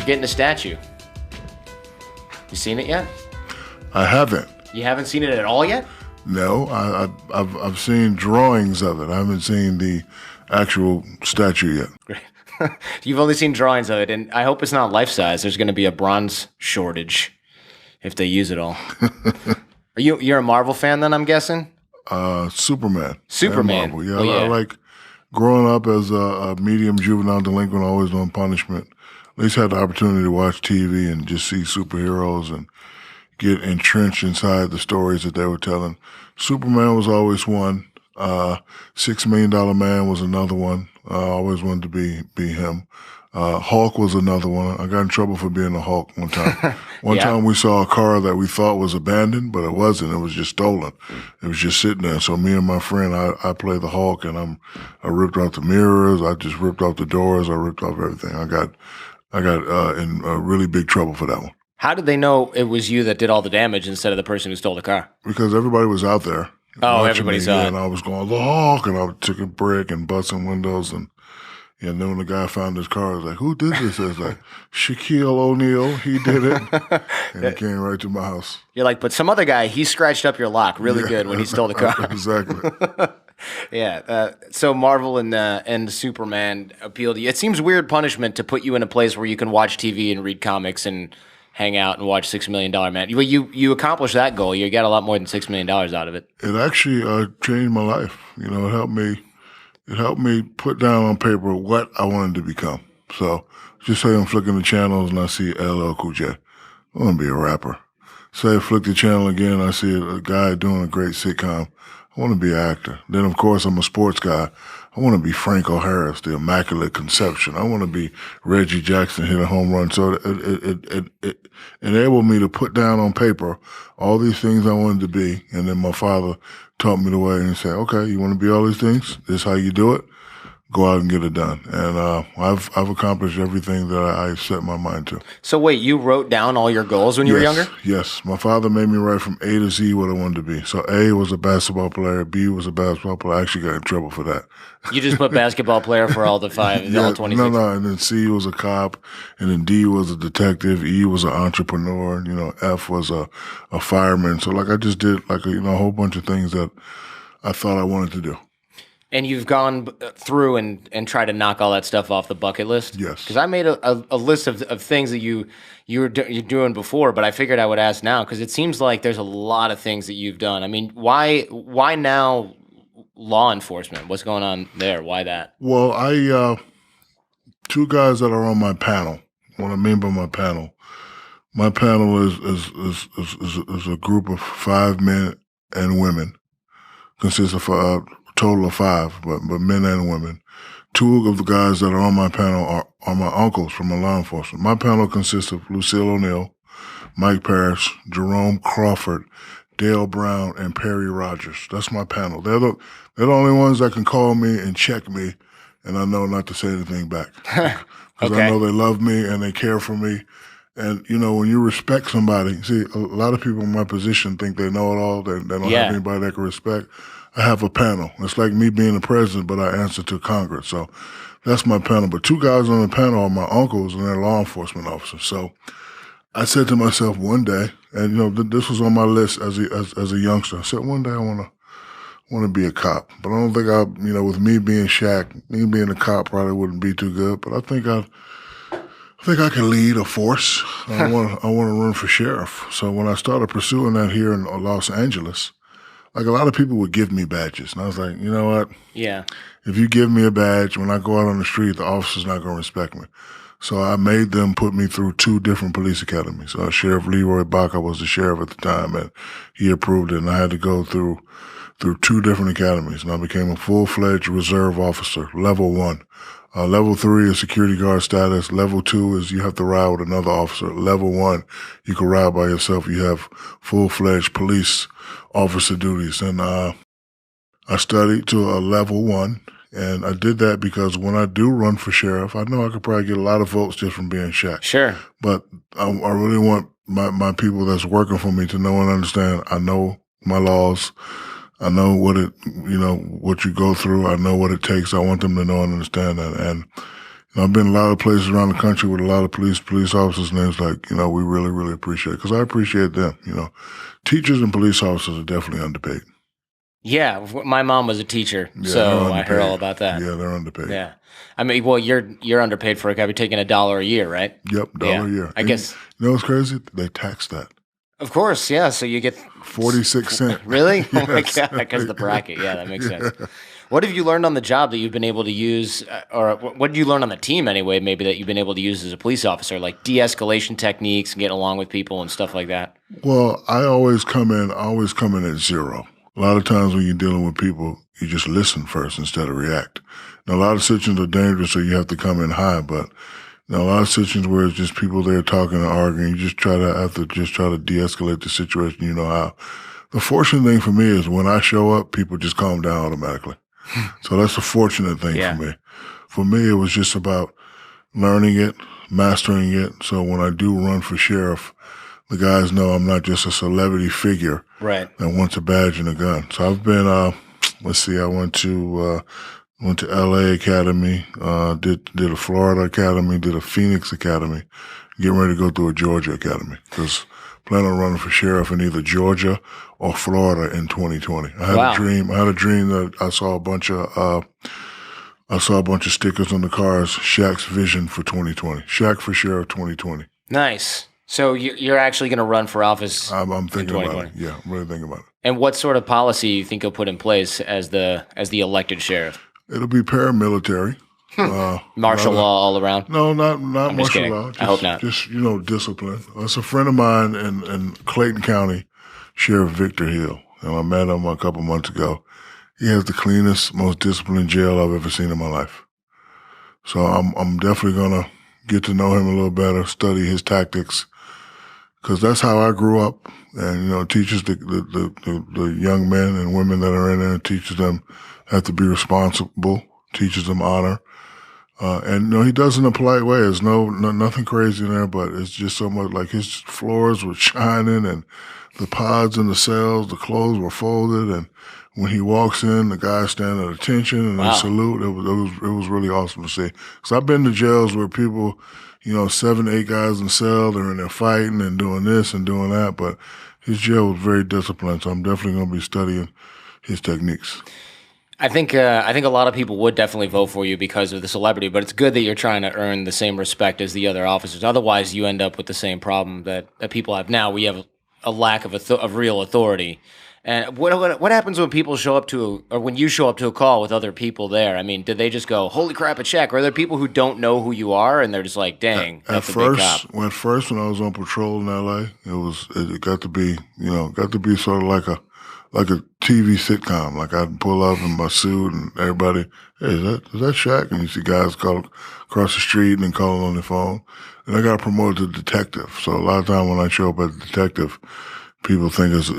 getting a statue. You seen it yet? I haven't. You haven't seen it at all yet? No, I've seen drawings of it. I haven't seen the actual statue yet. Great. You've only seen drawings of it, and I hope it's not life-size. There's going to be a bronze shortage if they use it all. You're a Marvel fan then, I'm guessing? Superman. Superman. Marvel. Yeah, I like growing up as a medium juvenile delinquent, always on punishment. At least had the opportunity to watch TV and just see superheroes and get entrenched inside the stories that they were telling. Superman was always one. $6 Million Man was another one. I always wanted to be him. Hulk was another one. I got in trouble for being a Hulk one time. One time we saw a car that we thought was abandoned, but it wasn't. It was just stolen. It was just sitting there. So me and my friend, I played the Hulk, and I ripped out the mirrors. I just ripped out the doors. I ripped off everything. I got in really big trouble for that one. How did they know it was you that did all the damage instead of the person who stole the car? Because everybody was out there. Oh, everybody saw it. And I was going, the Hulk, and I took a brick and busting windows. And then when the guy found his car, I was like, who did this? I was like, Shaquille O'Neal, he did it. And he came right to my house. You're like, but some other guy, he scratched up your lock really good when he stole the car. Exactly. Yeah. So Marvel and Superman appeal to you. It seems weird punishment to put you in a place where you can watch TV and read comics and hang out and watch $6 Million Man. You accomplished that goal. You got a lot more than $6 million out of it. It actually changed my life. It helped me put down on paper what I wanted to become. So just say I'm flicking the channels and I see LL Cool J. I want to be a rapper. Say I flick the channel again, I see a guy doing a great sitcom. I want to be an actor. Then, of course, I'm a sports guy. I want to be Franco Harris, the Immaculate Conception. I want to be Reggie Jackson, hit a home run. So it enabled me to put down on paper all these things I wanted to be. And then my father taught me the way and said, okay, you want to be all these things? This is how you do it? Go out and get it done. And I've accomplished everything that I set my mind to. So wait, you wrote down all your goals when you were younger? Yes. My father made me write from A to Z what I wanted to be. So A was a basketball player. B was a basketball player. I actually got in trouble for that. You just put basketball player for all the five, all 26? No. And then C was a cop. And then D was a detective. E was an entrepreneur. F was a fireman. So I just did a whole bunch of things that I thought I wanted to do. And you've gone through and tried to knock all that stuff off the bucket list? Yes. Because I made a list of things that you're doing before, but I figured I would ask now because it seems like there's a lot of things that you've done. I mean, why now law enforcement? What's going on there? Why that? Well, two guys that are on my panel. What I mean by my panel is a group of 5 men and women, consists of total of 5, but men and women. 2 of the guys that are on my panel are my uncles from the law enforcement. My panel consists of Lucille O'Neal, Mike Parrish, Jerome Crawford, Dale Brown, and Perry Rogers. That's my panel. They're the only ones that can call me and check me, and I know not to say anything back. Because I know they love me and they care for me. And, when you respect somebody, see, a lot of people in my position think they know it all. They don't have anybody they can respect. I have a panel. It's like me being the president, but I answer to Congress. So that's my panel. But 2 guys on the panel are my uncles, and they're law enforcement officers. So I said to myself one day, and this was on my list as a youngster. I said one day I want to be a cop, but I don't think with me being Shaq, me being a cop probably wouldn't be too good. But I think I can lead a force. I want to run for sheriff. So when I started pursuing that here in Los Angeles, a lot of people would give me badges. And I was like, you know what? Yeah. If you give me a badge, when I go out on the street, the officer's not going to respect me. So I made them put me through 2 different police academies. Sheriff Leroy Baca was the sheriff at the time, and he approved it. And I had to go through 2 different academies. And I became a full-fledged reserve officer, level 1. Level 3 is security guard status. Level 2 is you have to ride with another officer. Level 1, you can ride by yourself. You have full-fledged police officer duties. And I studied to a level 1, and I did that because when I do run for sheriff, I know I could probably get a lot of votes just from being Shaq. Sure. But I really want my people that's working for me to know and understand I know my laws. I know what you go through. I know what it takes. I want them to know and understand that. And, I've been a lot of places around the country with a lot of police officers, and it's like, we really, really appreciate it because I appreciate them. Teachers and police officers are definitely underpaid. Yeah, my mom was a teacher, Yeah, so I heard all about that. Yeah, they're underpaid. Yeah, I mean, well, you're underpaid for a guy taking $1 a year, right? Yep, dollar a year. I guess. You know what's crazy? They tax that. Of course, yeah. So you get 46 cents. Really? Yes. Oh my god, because the bracket. Yeah, that makes sense. What have you learned on the job that you've been able to use, or what did you learn on the team anyway? Maybe that you've been able to use as a police officer, like de-escalation techniques and getting along with people and stuff like that. Well, I always come in at zero. A lot of times when you're dealing with people, you just listen first instead of react. Now, a lot of situations are dangerous, so you have to come in high, but a lot of situations where it's just people there talking and arguing, you just try to de-escalate the situation. You know how. The fortunate thing for me is when I show up, people just calm down automatically. So that's the fortunate thing for me. For me, it was just about learning it, mastering it. So when I do run for sheriff, the guys know I'm not just a celebrity figure that wants a badge and a gun. So I've been, I went to LA Academy, did a Florida Academy, did a Phoenix Academy, getting ready to go through a Georgia Academy because plan on running for sheriff in either Georgia or Florida in 2020. I had a dream that I saw a bunch of stickers on the cars, Shaq's vision for 2020, Shaq for sheriff 2020. Nice. So you're actually going to run for office? I'm thinking about it. Yeah, I'm really thinking about it. And what sort of policy you think you'll put in place as the elected sheriff? It'll be paramilitary. Martial law all around? No, not martial law. I hope not. Just, discipline. It's a friend of mine in Clayton County, Sheriff Victor Hill, and I met him a couple months ago. He has the cleanest, most disciplined jail I've ever seen in my life. So I'm definitely going to get to know him a little better, study his tactics, because that's how I grew up. And, teaches the young men and women that are in there, teaches them have to be responsible, teaches them honor. And he does it in a polite way. There's nothing crazy in there, but it's just so much like his floors were shining and the pods in the cells, the clothes were folded. And when he walks in, the guys stand at attention and they salute. It was really awesome to see. Cause I've been to jails where people, 7, 8 guys in the cell, they're in there fighting and doing this and doing that. But his jail was very disciplined. So I'm definitely going to be studying his techniques. I think a lot of people would definitely vote for you because of the celebrity, but it's good that you're trying to earn the same respect as the other officers. Otherwise, you end up with the same problem that people have now. We have a lack of real authority. And what happens when people show up or when you show up to a call with other people there? I mean, did they just go, "Holy crap, a check"? Or are there people who don't know who you are and they're just like, "Dang, that's a big cop"? At first, when I was on patrol in LA, it got to be sort of like a TV sitcom. Like I'd pull up in my suit and everybody, "Hey, is that Shaq?" And you see guys call across the street and then calling on their phone. And I got promoted to detective. So a lot of time when I show up as a detective, people think it's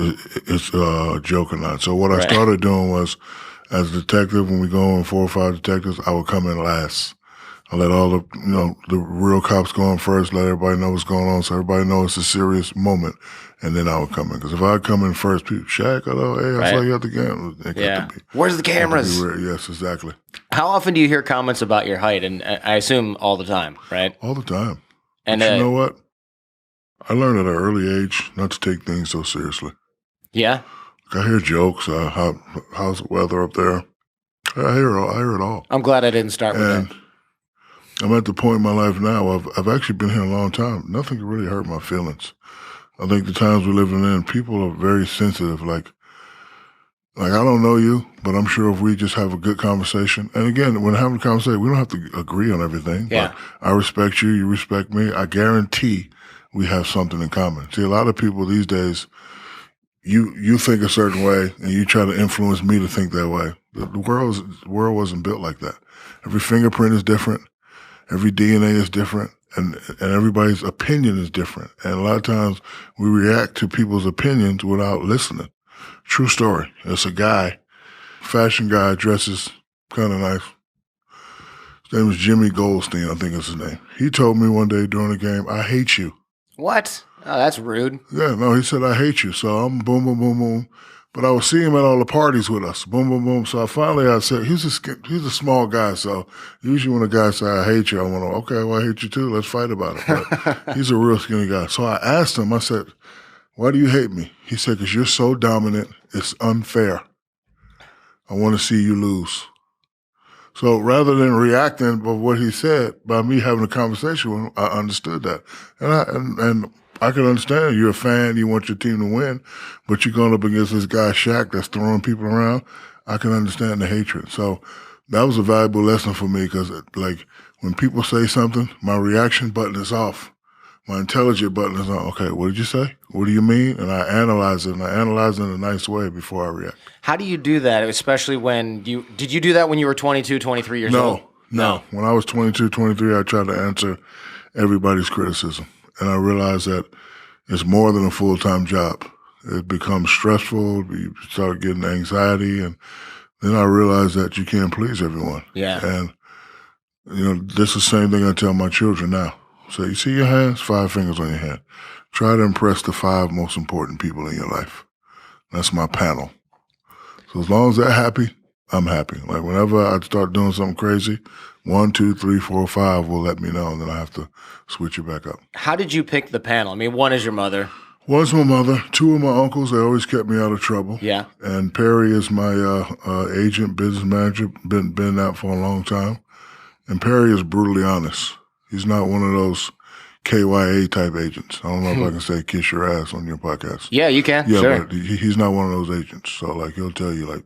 a joke or not. So what I started doing was, as a detective, when we go in 4 or 5 detectives, I would come in last. I let all the real cops go in first, let everybody know what's going on so everybody knows it's a serious moment. And then I would come in. Because if I come in first, people, "Shaq, hello, hey, I saw you at the game." Yeah. Where's the cameras? Yes, exactly. How often do you hear comments about your height? And I assume all the time, right? All the time. And but you know what? I learned at an early age not to take things so seriously. Yeah? I hear jokes. How's the weather up there? I hear it all. I'm glad I didn't start with that. I'm at the point in my life now, I've actually been here a long time. Nothing can really hurt my feelings. I think the times we're living in, people are very sensitive. Like I don't know you, but I'm sure if we just have a good conversation. And again, when having a conversation, we don't have to agree on everything. Yeah. But I respect you, you respect me. I guarantee we have something in common. See, a lot of people these days, you think a certain way and you try to influence me to think that way. The world wasn't built like that. Every fingerprint is different. Every DNA is different. And everybody's opinion is different. And a lot of times we react to people's opinions without listening. True story. It's a guy, fashion guy, dresses kind of nice. His name is Jimmy Goldstein, I think is his name. He told me one day during the game, "I hate you." What? Oh, that's rude. Yeah, no, he said, "I hate you." So I'm boom, boom, boom, boom. But I would see him at all the parties with us. Boom, boom, boom. So I said, he's a small guy. So usually when a guy says, I hate you, I want to, okay, well, I hate you too. Let's fight about it. But he's a real skinny guy. So I asked him, I said, why do you hate me? He said, because you're so dominant. It's unfair. I want to see you lose. So rather than reacting by what he said, by me having a conversation with him, I understood that. And I can understand you're a fan, you want your team to win, but you're going up against this guy, Shaq, that's throwing people around. I can understand the hatred. So that was a valuable lesson for me because, like, when people say something, my reaction button is off. My intelligent button is on. Okay, what did you say? What do you mean? And I analyze it, and I analyze it in a nice way before I react. How do you do that, especially when did you do that when you were 22, 23 years old? No. When I was 22, 23, I tried to answer everybody's criticism. And I realized that it's more than a full-time job. It becomes stressful. You start getting anxiety. And then I realized that you can't please everyone. Yeah. And, this is the same thing I tell my children now. So you see your hands, 5 fingers on your hand. Try to impress the 5 most important people in your life. That's my panel. So as long as they're happy, I'm happy. Like whenever I start doing something crazy, 1, 2, 3, 4, 5 will let me know, and then I have to switch it back up. How did you pick the panel? I mean, one is your mother. One's my mother. 2 of my uncles. They always kept me out of trouble. Yeah. And Perry is my agent, business manager. Been that for a long time. And Perry is brutally honest. He's not one of those KYA type agents. I don't know if I can say kiss your ass on your podcast. Yeah, you can. Yeah, sure. But he's not one of those agents. So, like, he'll tell you, like,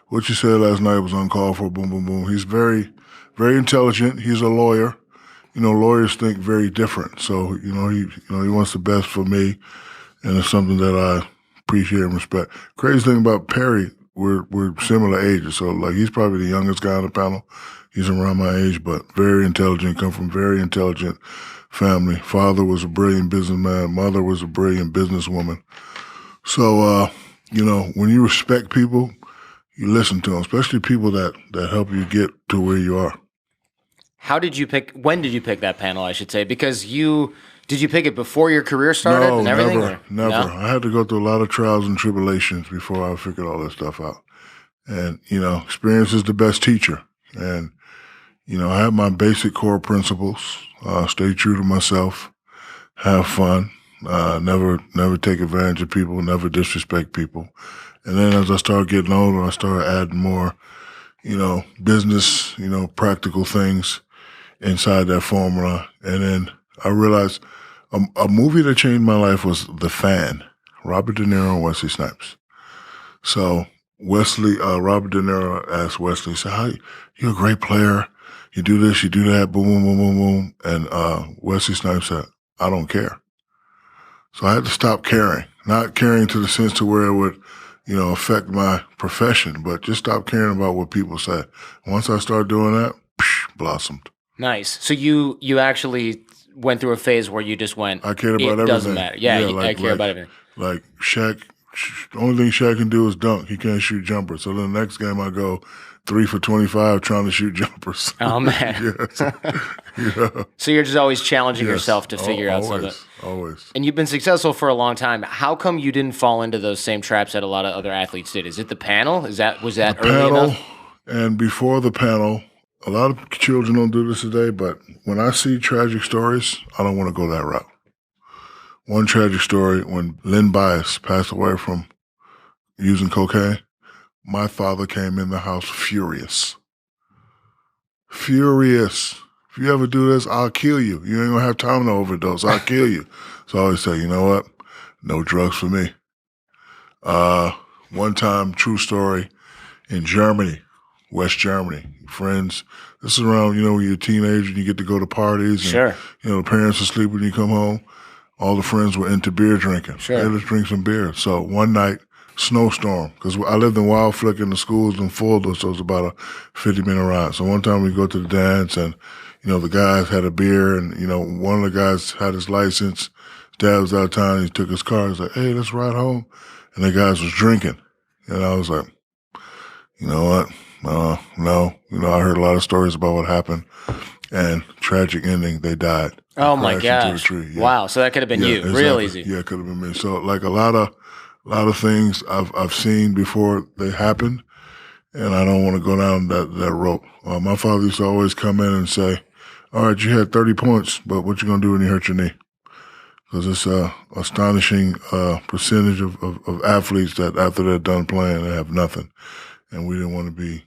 what you said last night was uncalled for, boom, boom, boom. He's very, very intelligent. He's a lawyer. Lawyers think very different. So, he wants the best for me, and it's something that I appreciate and respect. Crazy thing about Perry, we're similar ages. So, like, he's probably the youngest guy on the panel. He's around my age, but very intelligent, come from very intelligent family. Father was a brilliant businessman. Mother was a brilliant businesswoman. So, when you respect people, you listen to them, especially people that help you get to where you are. When did you pick that panel, I should say? Because did you pick it before your career started and everything? Never. No? I had to go through a lot of trials and tribulations before I figured all that stuff out. And, experience is the best teacher. And, I have my basic core principles, stay true to myself, have fun, never take advantage of people, never disrespect people. And then as I started getting older, I started adding more, business, practical things inside that formula. And then I realized a movie that changed my life was The Fan, Robert De Niro and Wesley Snipes. So Robert De Niro asked Wesley, said, you're a great player. You do this, you do that, boom, boom, boom, boom, boom. And Wesley Snipes said, I don't care. So I had to stop caring, not caring to the sense to where it would, affect my profession, but just stop caring about what people say. Once I started doing that, blossomed. Nice. So you actually went through a phase where you just went, I cared about everything. It doesn't matter. Yeah, I care about everything. Like Shaq, the only thing Shaq can do is dunk. He can't shoot jumpers. So then the next game I go 3 for 25 trying to shoot jumpers. Oh, man. So you're just always challenging yourself to figure out something. Always. And you've been successful for a long time. How come you didn't fall into those same traps that a lot of other athletes did? Is it the panel? Was that the early enough? And before the panel, a lot of children don't do this today, but when I see tragic stories, I don't want to go that route. One tragic story, when Lynn Bias passed away from using cocaine, my father came in the house furious. Furious. If you ever do this, I'll kill you. You ain't gonna have time to overdose. I'll kill you. So I always say, you know what? No drugs for me. One time, true story, in Germany, West Germany, friends. This is around, when you're a teenager and you get to go to parties. And, sure. The parents are asleep when you come home. All the friends were into beer drinking. Sure. Hey, let's drink some beer. So one night, snowstorm, because I lived in Wild Flick and the schools in Fulda, so it's about a 50-minute ride. So one time we go to the dance and, the guys had a beer and, one of the guys had his license. His dad was out of town. He took his car. He's like, hey, let's ride home. And the guys was drinking. And I was like, you know what? No. I heard a lot of stories about what happened. And tragic ending, they died. Oh, my gosh. Yeah. Wow. So that could have been you. Exactly. Real easy. Yeah, it could have been me. So like a lot of A lot of things I've seen before they happen, and I don't want to go down that rope. My father used to always come in and say, "All right, you had 30 points, but what you gonna do when you hurt your knee?" Because it's a astonishing percentage of athletes that after they're done playing, they have nothing, and we didn't want to be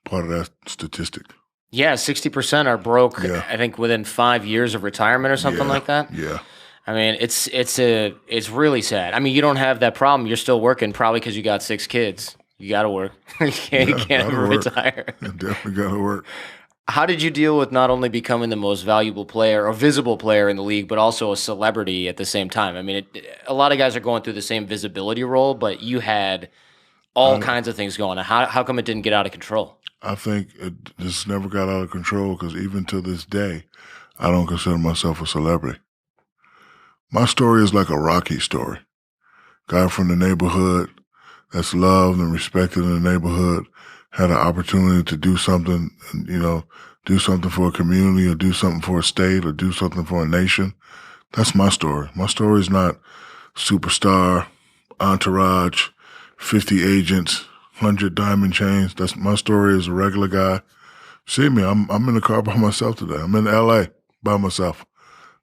part of that statistic. Yeah, 60% are broke. Yeah. I think within 5 years of retirement or something like that. Yeah. I mean, it's really sad. I mean, you don't have that problem. You're still working probably because you got 6 kids. You got to work. You can't retire. Definitely got to work. How did you deal with not only becoming the most valuable player or visible player in the league, but also a celebrity at the same time? I mean, a lot of guys are going through the same visibility role, but you had all kinds of things going on. How come it didn't get out of control? I think this never got out of control because even to this day, I don't consider myself a celebrity. My story is like a Rocky story. Guy from the neighborhood that's loved and respected in the neighborhood had an opportunity to do something, do something for a community or do something for a state or do something for a nation. That's my story. My story is not superstar, entourage, 50 agents, 100 diamond chains. That's my story as a regular guy. See me, I'm in the car by myself today. I'm in LA by myself.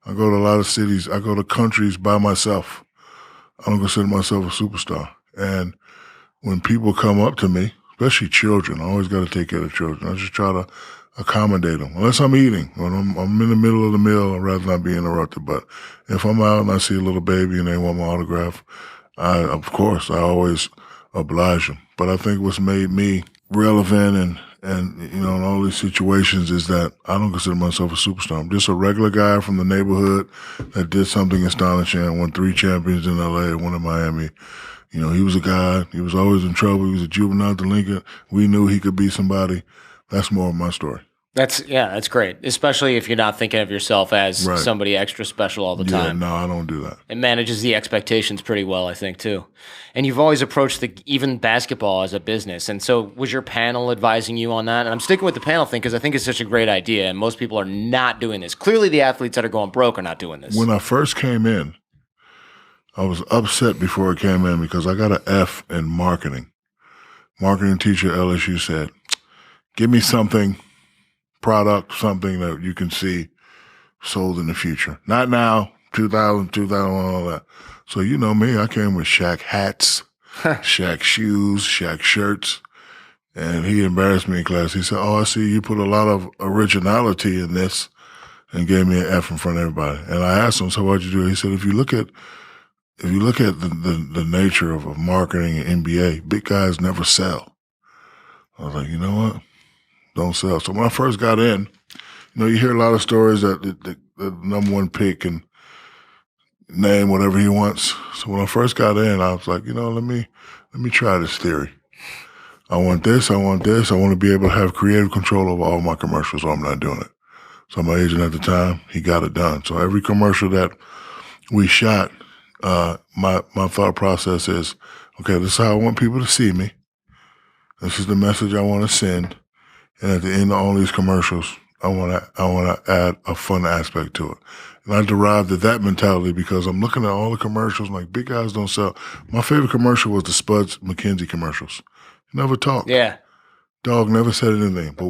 I go to a lot of cities. I go to countries by myself. I don't consider myself a superstar. And when people come up to me, especially children, I always got to take care of children. I just try to accommodate them. Unless I'm eating, when I'm in the middle of the meal, I'd rather not be interrupted. But if I'm out and I see a little baby and they want my autograph, of course, I always oblige them. But I think what's made me relevant and in all these situations is that I don't consider myself a superstar. I'm just a regular guy from the neighborhood that did something astonishing. I won 3 champions in LA and 1 in Miami. He was a guy. He was always in trouble. He was a juvenile delinquent. We knew he could be somebody. That's more of my story. That's great, especially if you're not thinking of yourself as somebody extra special all the time. No, I don't do that. It manages the expectations pretty well, I think, too. And you've always approached even basketball as a business. And so was your panel advising you on that? And I'm sticking with the panel thing because I think it's such a great idea, and most people are not doing this. Clearly the athletes that are going broke are not doing this. When I first came in, I was upset before I came in because I got an F in marketing. Marketing teacher at LSU said, give me something, product, something that you can see sold in the future. Not now, 2001, all that. So you know me, I came with Shaq hats, Shaq shoes, Shaq shirts. And he embarrassed me in class. He said, I see you put a lot of originality in this, and gave me an F in front of everybody. And I asked him, so what'd you do? He said, if you look at the nature of marketing and NBA, big guys never sell. I was like, you know what? Don't sell. So when I first got in, you hear a lot of stories that the number 1 pick can name whatever he wants. So when I first got in, I was like, let me try this theory. I want this. I want this. I want to be able to have creative control over all my commercials, or I'm not doing it. So my agent at the time, he got it done. So every commercial that we shot, my thought process is, okay, this is how I want people to see me. This is the message I want to send. And at the end of all these commercials, I want to add a fun aspect to it. And I derived that mentality because I'm looking at all the commercials, like big guys don't sell. My favorite commercial was the Spuds McKenzie commercials. Never talked. Yeah. Dog never said anything. But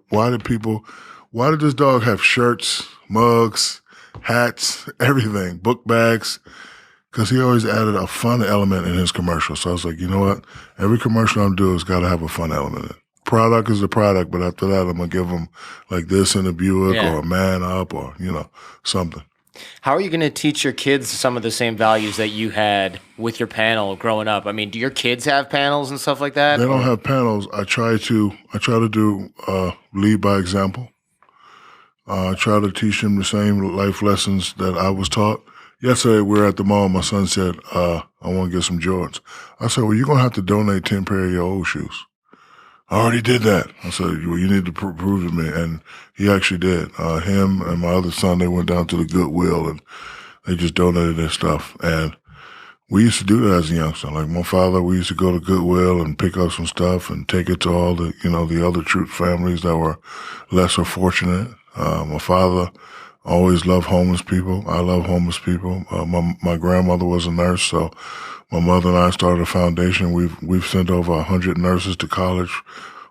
why did this dog have shirts, mugs, hats, everything, book bags? Because he always added a fun element in his commercial. So I was like, you know what? Every commercial I'm doing has got to have a fun element in it. Product is the product, but after that, I'm going to give them like this in a Buick or a Man Up or, something. How are you going to teach your kids some of the same values that you had with your panel growing up? I mean, do your kids have panels and stuff like that? They don't have panels. I try to do lead by example. I try to teach them the same life lessons that I was taught. Yesterday, we were at the mall. My son said, I want to get some Jordans. I said, well, you're going to have to donate 10 pair of your old shoes. I already did that. I said, well, you need to prove to me. And he actually did. Him and my other son, they went down to the Goodwill and they just donated their stuff. And we used to do that as a youngster. Like my father, we used to go to Goodwill and pick up some stuff and take it to all the, the other troop families that were lesser fortunate. My father Always love homeless people. I love homeless people. My grandmother was a nurse, so my mother and I started a foundation. We've sent over 100 nurses to college,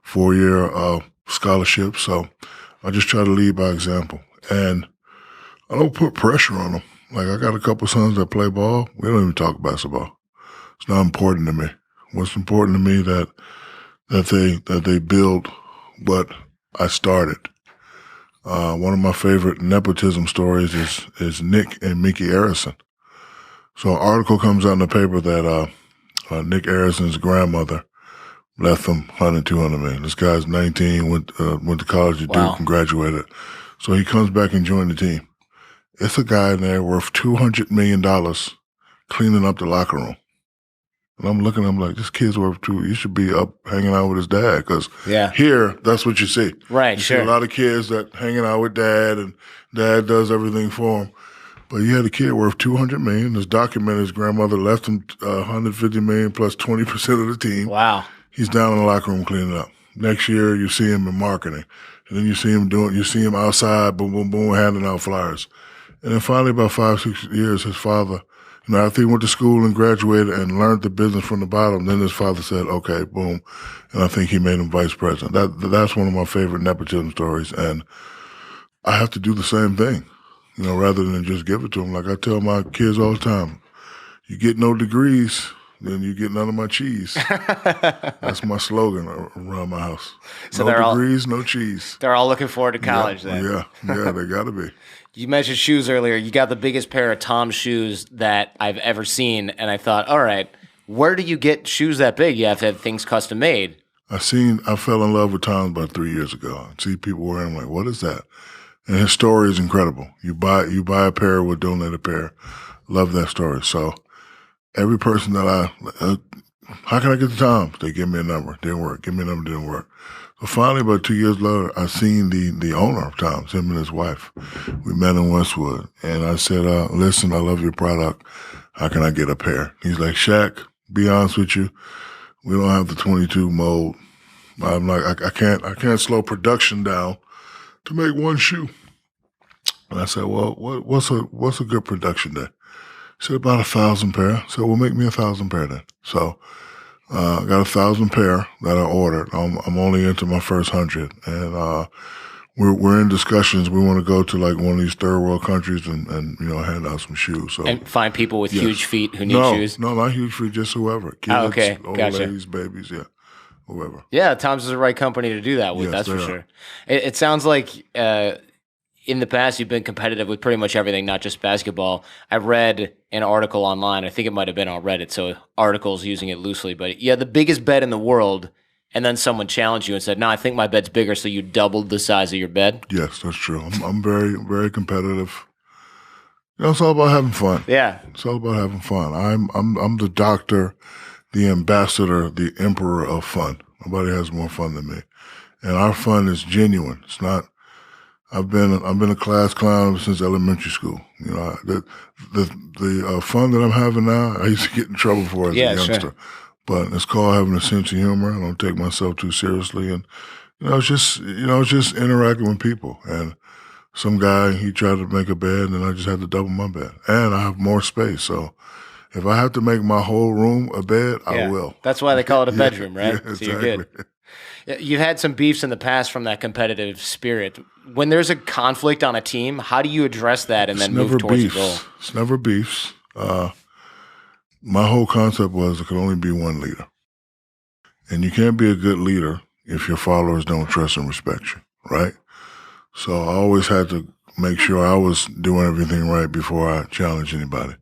4-year scholarships. So I just try to lead by example, and I don't put pressure on them. Like, I got a couple sons that play ball. We don't even talk basketball. It's not important to me. What's important to me that they build what I started. One of my favorite nepotism stories is Nick and Mickey Arison. So an article comes out in the paper that Nick Arison's grandmother left him 100, 200 million. This guy's 19, went to college at Duke and graduated. So he comes back and joined the team. It's a guy in there worth $200 million cleaning up the locker room. And I'm looking at him like, this kid's worth $2. You should be up hanging out with his dad, because here, that's what you see. Right, you sure. see a lot of kids that hanging out with dad, and dad does everything for him. But you had a kid worth $200 million. This documented his grandmother left him $150 million plus 20% of the team. Wow. He's down in the locker room cleaning up. Next year, you see him in marketing. And then you see him outside, boom, boom, boom, handing out flyers. And then finally, about 5, 6 years, his father, after he went to school and graduated and learned the business from the bottom, then his father said, okay, boom. And I think he made him vice president. That's one of my favorite nepotism stories. And I have to do the same thing, rather than just give it to him. Like I tell my kids all the time, you get no degrees, then you get none of my cheese. That's my slogan around my house. So no degrees, no cheese. They're all looking forward to college then. Yeah, they got to be. You mentioned shoes earlier. You got the biggest pair of Tom's shoes that I've ever seen, and I thought, all right, where do you get shoes that big? You have to have things custom made. I fell in love with Tom's about 3 years ago. I see people wearing them, like, what is that? And his story is incredible. You buy a pair, we'll donate a pair. Love that story. So every person that how can I get the Tom's? They give me a number. Didn't work. Give me a number. Didn't work. So finally, about 2 years later, I seen the owner of Tom's, him and his wife. We met in Westwood. And I said, listen, I love your product. How can I get a pair? He's like, Shaq, be honest with you, we don't have the 22 mold. I'm like, I can't slow production down to make one shoe. And I said, well, what's a good production day? He said, about 1,000 pair. I said, well, make me 1,000 pair then. So I got 1,000 pair that I ordered. I'm only into my first 100. And we're in discussions. We want to go to like one of these third world countries and hand out some shoes. So and find people with huge feet who need shoes? No, not huge feet, just whoever. Kids, old ladies, babies, whoever. Yeah, Tom's is the right company to do that with, that's for sure. It sounds like in the past you've been competitive with pretty much everything, not just basketball. I read an article online, I think it might have been on Reddit, so articles using it loosely, but you had the biggest bed in the world, and then someone challenged you and said, no, I think my bed's bigger, so you doubled the size of your bed? Yes, that's true. I'm very, very competitive. It's all about having fun. Yeah. It's all about having fun. I'm the doctor, the ambassador, the emperor of fun. Nobody has more fun than me. And our fun is genuine. It's not, I've been a class clown since elementary school. The fun that I'm having now, I used to get in trouble for as a youngster. Sure. But it's called having a sense of humor. I don't take myself too seriously. And, it's just interacting with people. And some guy, he tried to make a bed, and I just had to double my bed. And I have more space. So if I have to make my whole room a bed, I will. That's why they call it a bedroom, right? Yeah, exactly. So you're good. You've had some beefs in the past from that competitive spirit. When there's a conflict on a team, how do you address that and then move towards the goal? It's never beefs. My whole concept was there could only be one leader. And you can't be a good leader if your followers don't trust and respect you, right? So I always had to make sure I was doing everything right before I challenged anybody.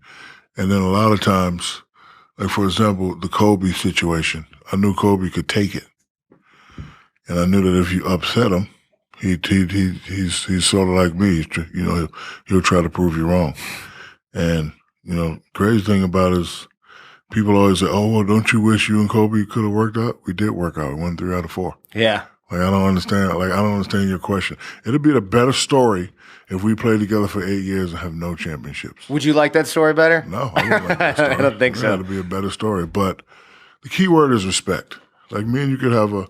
And then a lot of times, like for example, the Kobe situation, I knew Kobe could take it. And I knew that if you upset him, he's sort of like me. He'll try to prove you wrong. And, crazy thing about it is people always say, oh, well, don't you wish you and Kobe could have worked out? We did work out. We won 3 out of 4. Yeah. I don't understand your question. It'd be a better story if we played together for 8 years and have no championships. Would you like that story better? No, I wouldn't like that story. I don't think so. It'd be a better story. But the key word is respect. Like me and you could have a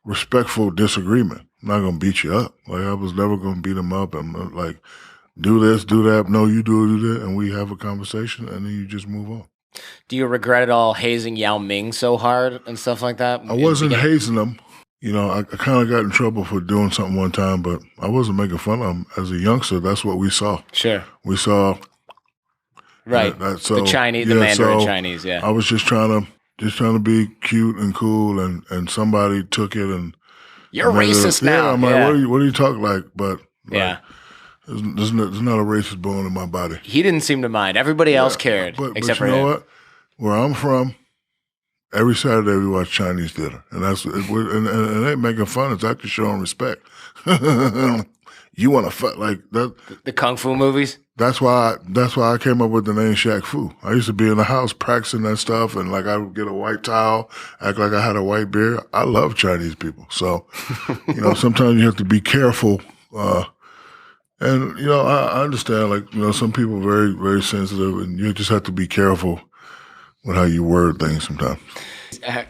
respectful disagreement. I'm not going to beat you up. Like I was never going to beat him up. And like do this, do that. No, you do that, and we have a conversation, and then you just move on. Do you regret at all hazing Yao Ming so hard and stuff like that? I wasn't hazing him. You know, I kind of got in trouble for doing something one time, but I wasn't making fun of him. As a youngster, that's what we saw. Sure. We saw right so, the Chinese, the Mandarin Chinese. Yeah. I was just trying to be cute and cool, and somebody took it and you're racist now. Yeah, I'm like, what do you talk like? But yeah. There's not a racist bone in my body. He didn't seem to mind. Everybody else cared, except for him. But you know what? Where I'm from, every Saturday we watch Chinese dinner, and and it ain't making fun. It's actually showing respect. You want to fuck like that? The kung fu movies. That's why I came up with the name Shaq Fu. I used to be in the house practicing that stuff, and like I would get a white towel, act like I had a white beard. I love Chinese people, so you know sometimes you have to be careful. And, you know, I understand, like, you know, some people are very, very sensitive, and you just have to be careful with how you word things sometimes.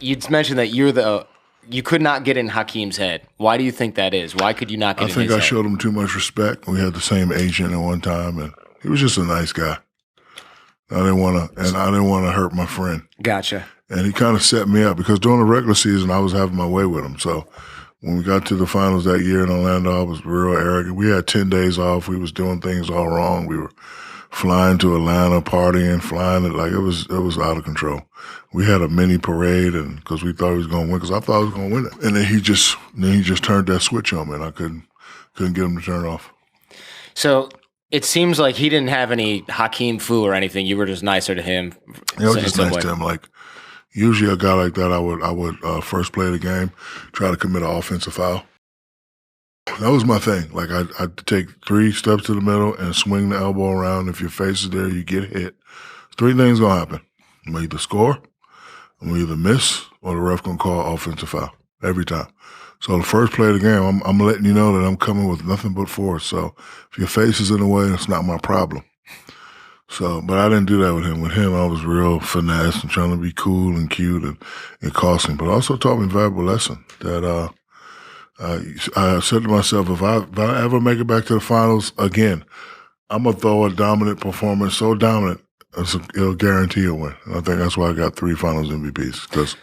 You'd mentioned that you could not get in Hakeem's head. Why do you think that is? Why could you not get in his head? I think I showed him too much respect. We had the same agent at one time, and he was just a nice guy. I didn't want to hurt my friend. Gotcha. And he kind of set me up because during the regular season, I was having my way with him, so when we got to the finals that year in Orlando, I was real arrogant. We had 10 days off. We was doing things all wrong. We were flying to Atlanta, partying, flying it like it was out of control. We had a mini parade, and because we thought he was going to win, because I thought I was going to win it. And then he just turned that switch on me, and I couldn't get him to turn it off. So it seems like he didn't have any Hakeem Fu or anything. You were just nicer to him. I was just nice to him, like. Usually a guy like that, I would first play the game, try to commit an offensive foul. That was my thing. Like I'd take 3 steps to the middle and swing the elbow around. If your face is there, you get hit. 3 things gonna happen. I'm gonna either score, I'm gonna either miss, or the ref gonna call offensive foul every time. So the first play of the game, I'm letting you know that I'm coming with nothing but force. So if your face is in the way, it's not my problem. So, but I didn't do that with him. With him, I was real finesse and trying to be cool and cute, and it cost me. But also taught me a valuable lesson that I said to myself, if I ever make it back to the finals again, I'm going to throw a dominant performance, so dominant, it'll guarantee a win. And I think that's why I got 3 finals MVPs, because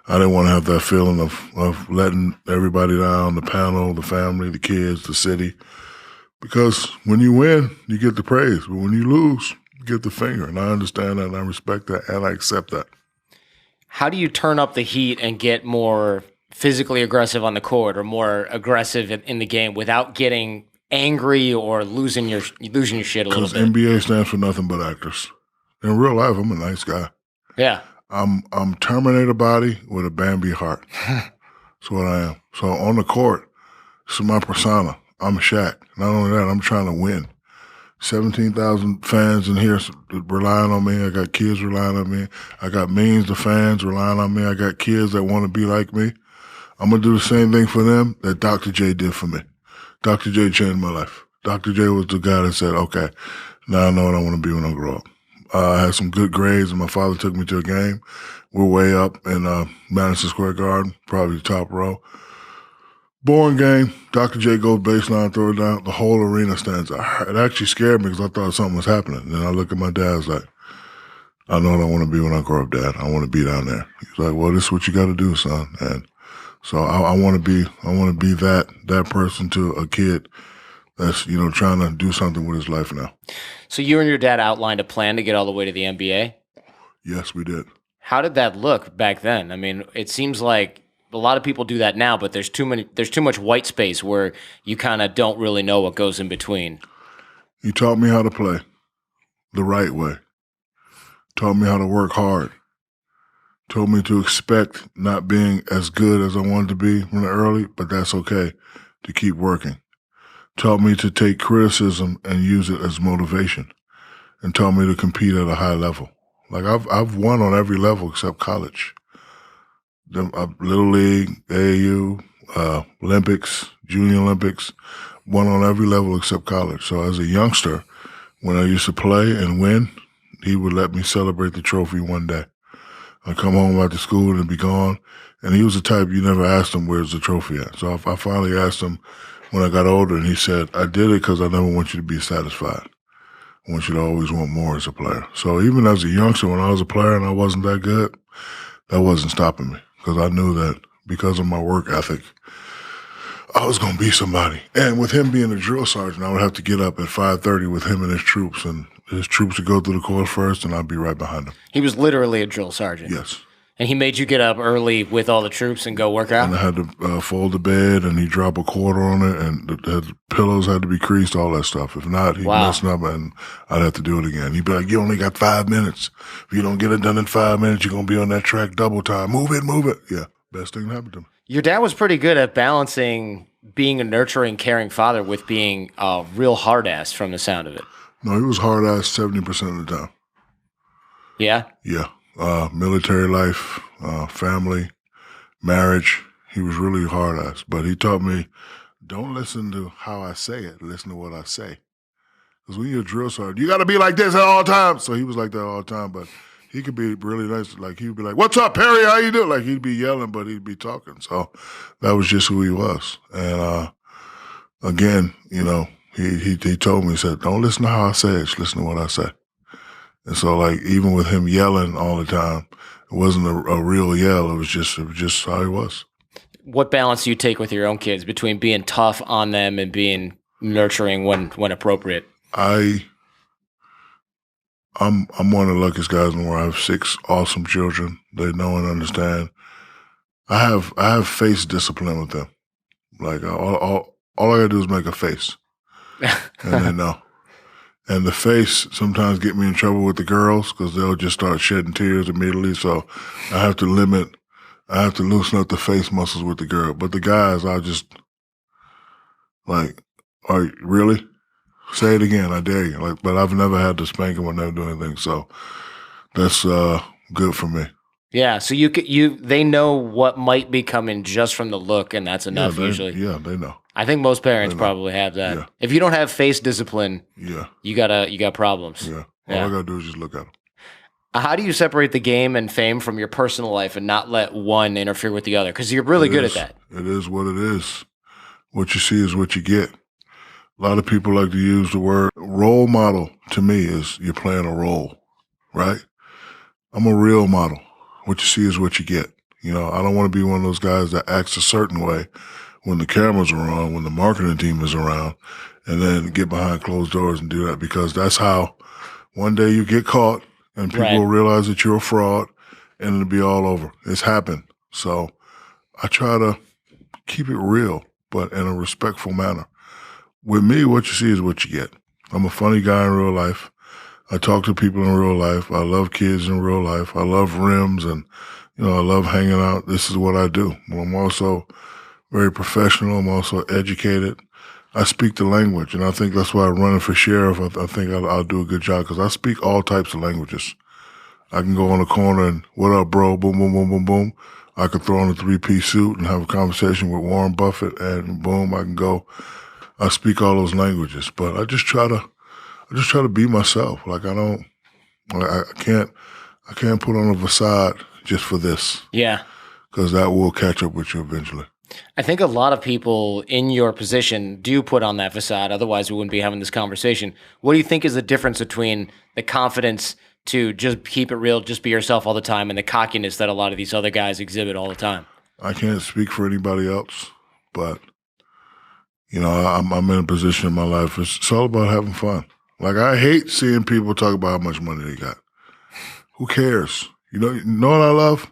I didn't want to have that feeling of letting everybody down, the panel, the family, the kids, the city. Because when you win, you get the praise. But when you lose, get the finger, and I understand that, and I respect that, and I accept that. How do you turn up the heat and get more physically aggressive on the court or more aggressive in the game without getting angry or losing your shit a little bit? Because NBA stands for nothing but actors. In real life, I'm a nice guy. Yeah. I'm Terminator body with a Bambi heart. That's what I am. So on the court, this is my persona. I'm Shaq. Not only that, I'm trying to win. 17,000 fans in here relying on me. I got kids relying on me. I got millions of fans relying on me. I got kids that want to be like me. I'm going to do the same thing for them that Dr. J did for me. Dr. J changed my life. Dr. J was the guy that said, okay, now I know what I want to be when I grow up. I had some good grades, and my father took me to a game. We're way up in Madison Square Garden, probably the top row. Boring game. Dr. J goes baseline, throw it down. The whole arena stands up. It actually scared me because I thought something was happening. And then I look at my dad, I was like, I know what I want to be when I grow up, Dad. I want to be down there. He's like, well, this is what you got to do, son. And so I want to be that person to a kid that's, you know, trying to do something with his life now. So you and your dad outlined a plan to get all the way to the NBA? Yes, we did. How did that look back then? I mean, it seems like a lot of people do that now, but there's too much white space where you kind of don't really know what goes in between. He taught me how to play the right way. Taught me how to work hard. Told me to expect not being as good as I wanted to be from the early, but that's okay, to keep working. Taught me to take criticism and use it as motivation, and taught me to compete at a high level. Like I've won on every level except college. Little League, AAU, Olympics, Junior Olympics, won on every level except college. So as a youngster, when I used to play and win, he would let me celebrate the trophy one day. I'd come home after school and it'd be gone. And he was the type you never asked him, where's the trophy at? So I finally asked him, when I got older, and he said, I did it because I never want you to be satisfied. I want you to always want more as a player. So even as a youngster, when I was a player and I wasn't that good, that wasn't stopping me because I knew that because of my work ethic, I was going to be somebody. And with him being a drill sergeant, I would have to get up at 5:30 with him and his troops, and his troops would go through the course first, and I'd be right behind him. He was literally a drill sergeant. Yes. And he made you get up early with all the troops and go work out? And I had to fold the bed, and he'd drop a quarter on it, and the pillows had to be creased, all that stuff. If not, he'd mess up, and I'd have to do it again. He'd be like, you only got 5 minutes. If you don't get it done in 5 minutes, you're going to be on that track double time. Move it, move it. Yeah, best thing that happened to me. Your dad was pretty good at balancing being a nurturing, caring father with being a real hard-ass from the sound of it. No, he was hard-ass 70% of the time. Yeah? Yeah. Military life, family, marriage. He was really hard-ass. But he taught me, don't listen to how I say it. Listen to what I say. Because when you're a drill sergeant, you got to be like this at all times. So he was like that all the time. But he could be really nice. Like, he would be like, what's up, Perry? How you doing? Like, he'd be yelling, but he'd be talking. So that was just who he was. And again, you know, he told me, he said, don't listen to how I say it. Just listen to what I say. And so, like, even with him yelling all the time, it wasn't a real yell. It was just how he was. What balance do you take with your own kids between being tough on them and being nurturing when appropriate? I'm one of the luckiest guys in the world. I have 6 awesome children. They know and understand. I have face discipline with them. Like, all I gotta do is make a face, and they know. And the face sometimes get me in trouble with the girls because they'll just start shedding tears immediately. So I have to loosen up the face muscles with the girl. But the guys, I'll just like, are you really? Say it again, I dare you. Like, but I've never had to spank them or never do anything. So that's good for me. Yeah, so they know what might be coming just from the look, and that's enough usually. Yeah, they know. I think most parents probably have that. Yeah. If you don't have face discipline, you got problems. Yeah, all I gotta do is just look at them. How do you separate the game and fame from your personal life and not let one interfere with the other? Because you're really good at that. It is what it is. What you see is what you get. A lot of people like to use the word role model. To me, is you're playing a role, right? I'm a real model. What you see is what you get. You know, I don't want to be one of those guys that acts a certain way when the cameras are on, when the marketing team is around, and then get behind closed doors and do that, because that's how one day you get caught and people will realize that you're a fraud and it'll be all over. It's happened. So I try to keep it real, but in a respectful manner. With me, what you see is what you get. I'm a funny guy in real life. I talk to people in real life. I love kids in real life. I love rims, and, you know, I love hanging out. This is what I do. I'm also very professional. I'm also educated. I speak the language, and I think that's why I'm running for sheriff. I think I'll do a good job because I speak all types of languages. I can go on the corner and, what up, bro? Boom, boom, boom, boom, boom. I could throw on a 3-piece suit and have a conversation with Warren Buffett, and boom, I can go. I speak all those languages, but I just try to be myself. Like, I can't put on a facade just for this. Yeah. Because that will catch up with you eventually. I think a lot of people in your position do put on that facade. Otherwise, we wouldn't be having this conversation. What do you think is the difference between the confidence to just keep it real, just be yourself all the time, and the cockiness that a lot of these other guys exhibit all the time? I can't speak for anybody else, but, you know, I'm in a position in my life. It's all about having fun. Like, I hate seeing people talk about how much money they got. Who cares? You know what I love?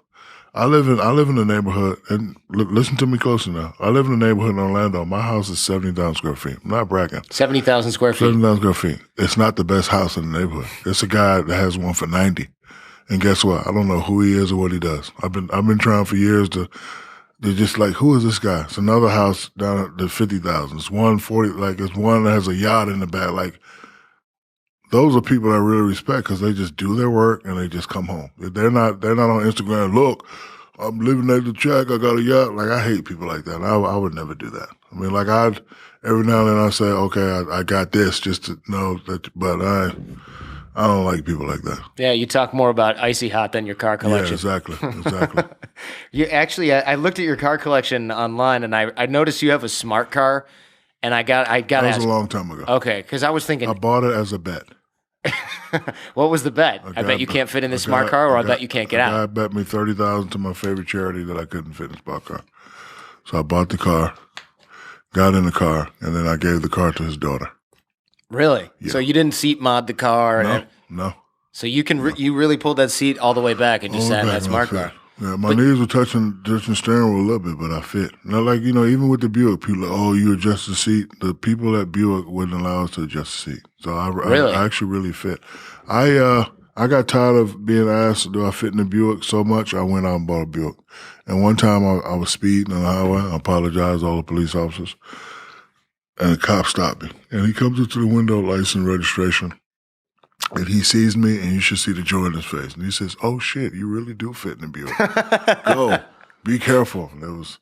I live in a neighborhood, and listen to me closely now. I live in a neighborhood in Orlando. My house is 70,000 square feet. I'm not bragging. 70,000 square feet? 70,000 square feet. It's not the best house in the neighborhood. It's a guy that has one for 90. And guess what? I don't know who he is or what he does. I've been trying for years to just like, who is this guy? It's another house down at the 50,000. It's 140, like it's one that has a yacht in the back. Like, those are people I really respect because they just do their work and they just come home. They're not on Instagram. Look, I'm living at the track. I got a yacht. Like, I hate people like that. I would never do that. I mean, like, every now and then I say, okay, I got this just to know that, but I don't like people like that. Yeah, you talk more about icy hot than your car collection. Yeah, exactly. You actually, I looked at your car collection online and I noticed you have a smart car. And I got That to was ask. a long time ago. Okay, because I was I thinking, bought it as a bet. what was the bet? I bet you can't fit in this smart car, or I bet you can't get out. A guy bet me $30,000 to my favorite charity that I couldn't fit in a smart car. So I bought the car, got in the car, and then I gave the car to his daughter. Really? Yeah. So you didn't seat mod the car? No. So you you really pulled that seat all the way back and just sat in that smart car. Yeah, my knees were touching the steering wheel a little bit, but I fit. Not like, even with the Buick, people are like, oh, you adjust the seat. The people at Buick wouldn't allow us to adjust the seat. So I actually really fit. I got tired of being asked, do I fit in the Buick so much, I went out and bought a Buick. And one time I was speeding on the highway. I apologized to all the police officers. And the cop stopped me. And he comes up to the window, license registration. And he sees me, and you should see the joy in his face. And he says, oh, shit, you really do fit in the Buick. Go. Be careful. And it was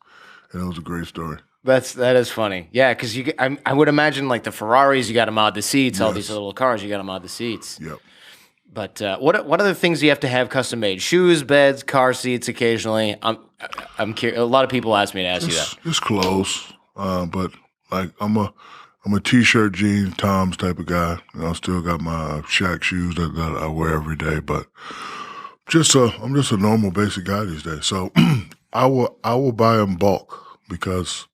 a great story. That is funny. Yeah, because I would imagine like the Ferraris, you got to mod the seats. Yes. All these little cars, you got to mod the seats. Yep. But what other things do you have to have custom made? Shoes, beds, car seats. Occasionally, I'm curious. A lot of people ask me to ask you that. Just clothes, but like I'm a t-shirt, jeans, Toms type of guy. I still got my shaq shoes that I wear every day, but I'm just a normal basic guy these days. So I will buy in bulk because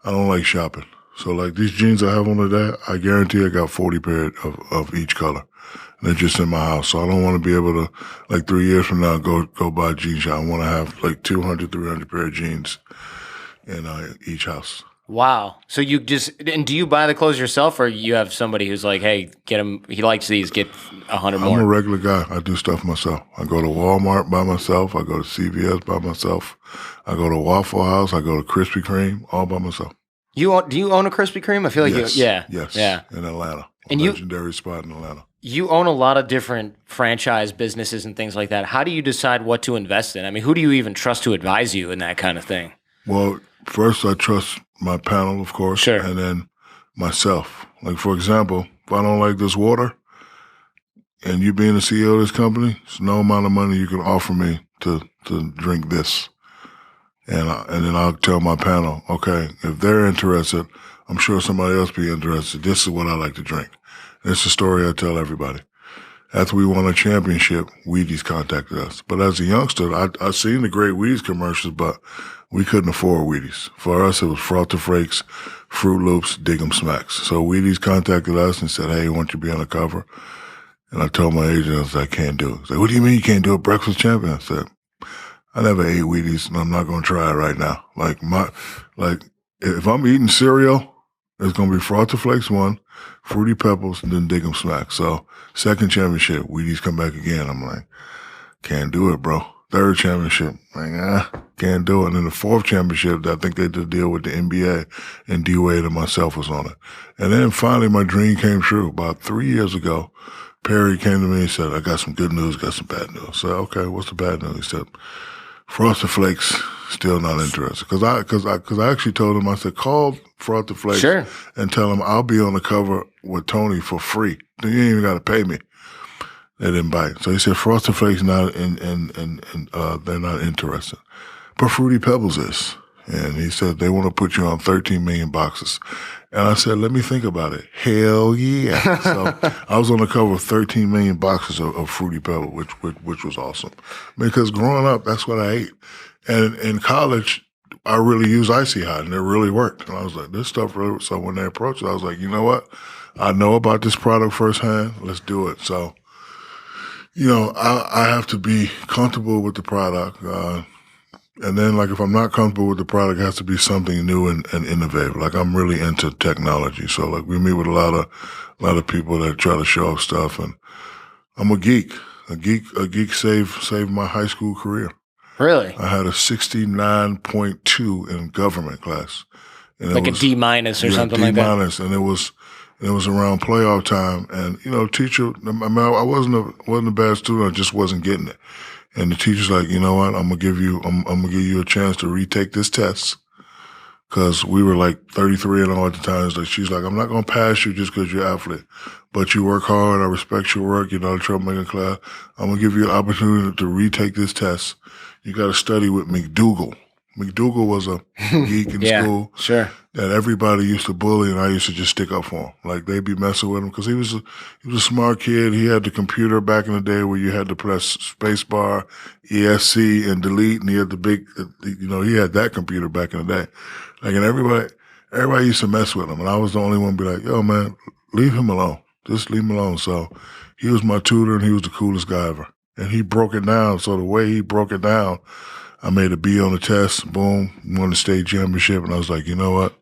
I don't like shopping. So like these jeans I have on today, I guarantee I got 40 pair of each color. They're just in my house. So I don't want to be able to, like 3 years from now, go buy a jean shop. I want to have like 200, 300 pair of jeans in each house. Wow. So and do you buy the clothes yourself, or you have somebody who's like, hey, get him, he likes these, get 100 more? I'm a regular guy. I do stuff myself. I go to Walmart by myself. I go to CVS by myself. I go to Waffle House. I go to Krispy Kreme all by myself. Do you own a Krispy Kreme? I feel like yes. Yeah. In Atlanta. And legendary spot in Atlanta. You own a lot of different franchise businesses and things like that. How do you decide what to invest in? I mean, who do you even trust to advise you in that kind of thing? Well, first I trust my panel, of course, sure. And then myself. Like, for example, if I don't like this water and you being the CEO of this company, there's no amount of money you can offer me to drink this. And then I'll tell my panel, okay, if they're interested, I'm sure somebody else be interested. This is what I like to drink. It's a story I tell everybody. After we won a championship, Wheaties contacted us. But as a youngster, I seen the great Wheaties commercials, but we couldn't afford Wheaties. For us, it was Frosted Flakes, Fruit Loops, Dig 'em Smacks. So Wheaties contacted us and said, hey, why don't you be on the cover? And I told my agent, I said, I can't do it. He said, what do you mean you can't do a breakfast champion? I said, I never ate Wheaties, and I'm not going to try it right now. If I'm eating cereal, it's going to be Frosted Flakes 1, Fruity Pebbles, and then Dig 'em Smacks. So second championship, Wheaties come back again. I'm like, can't do it, bro. Third championship, like, can't do it. And then the fourth championship, I think they did a deal with the NBA, and D-Wade and myself was on it. And then finally my dream came true. About 3 years ago, Perry came to me and said, I got some good news, got some bad news. I said, okay, what's the bad news? He said, Frosted Flakes, still not interested. Cause I actually told him, I said, call Frosted Flakes sure. and tell him I'll be on the cover with Tony for free. You ain't even got to pay me. They didn't bite. So he said, Frosted Flakes not they're not interested. But Fruity Pebbles is. And he said, they want to put you on 13 million boxes. And I said, let me think about it. Hell yeah. So I was on the cover of 13 million boxes of Fruity Pebbles, which was awesome. Because growing up, that's what I ate. And in college, I really used Icy Hot, and it really worked. And I was like, this stuff really, so when they approached it, I was like, you know what? I know about this product firsthand. Let's do it. So, I have to be comfortable with the product. And then, like, if I'm not comfortable with the product, it has to be something new and innovative. Like, I'm really into technology. So, like, we meet with a lot of people that try to show off stuff. And I'm a geek. A geek saved my high school career. Really? I had a 69.2 in government class. And like a D- or something like that? D-, and it was around playoff time. And, teacher, I wasn't a bad student. I just wasn't getting it. And the teacher's like, you know what? I'm gonna give you a chance to retake this test. Cause we were like 33-0 at the time. She's like, I'm not gonna pass you just cause you're athlete, but you work hard. I respect your work. You're not a troublemaker class. I'm gonna give you an opportunity to retake this test. You gotta study with McDougal. McDougal was a geek in Yeah, school sure. that everybody used to bully, and I used to just stick up for him. Like they'd be messing with him because he was a smart kid. He had the computer back in the day where you had to press space bar, ESC, and delete, and he had the big, he had that computer back in the day. Like, and everybody used to mess with him, and I was the only one to be like, yo, man, leave him alone. Just leave him alone. So he was my tutor, and he was the coolest guy ever. And he broke it down. So the way he broke it down, I made a B on the test. Boom, won the state championship. And I was like, you know what?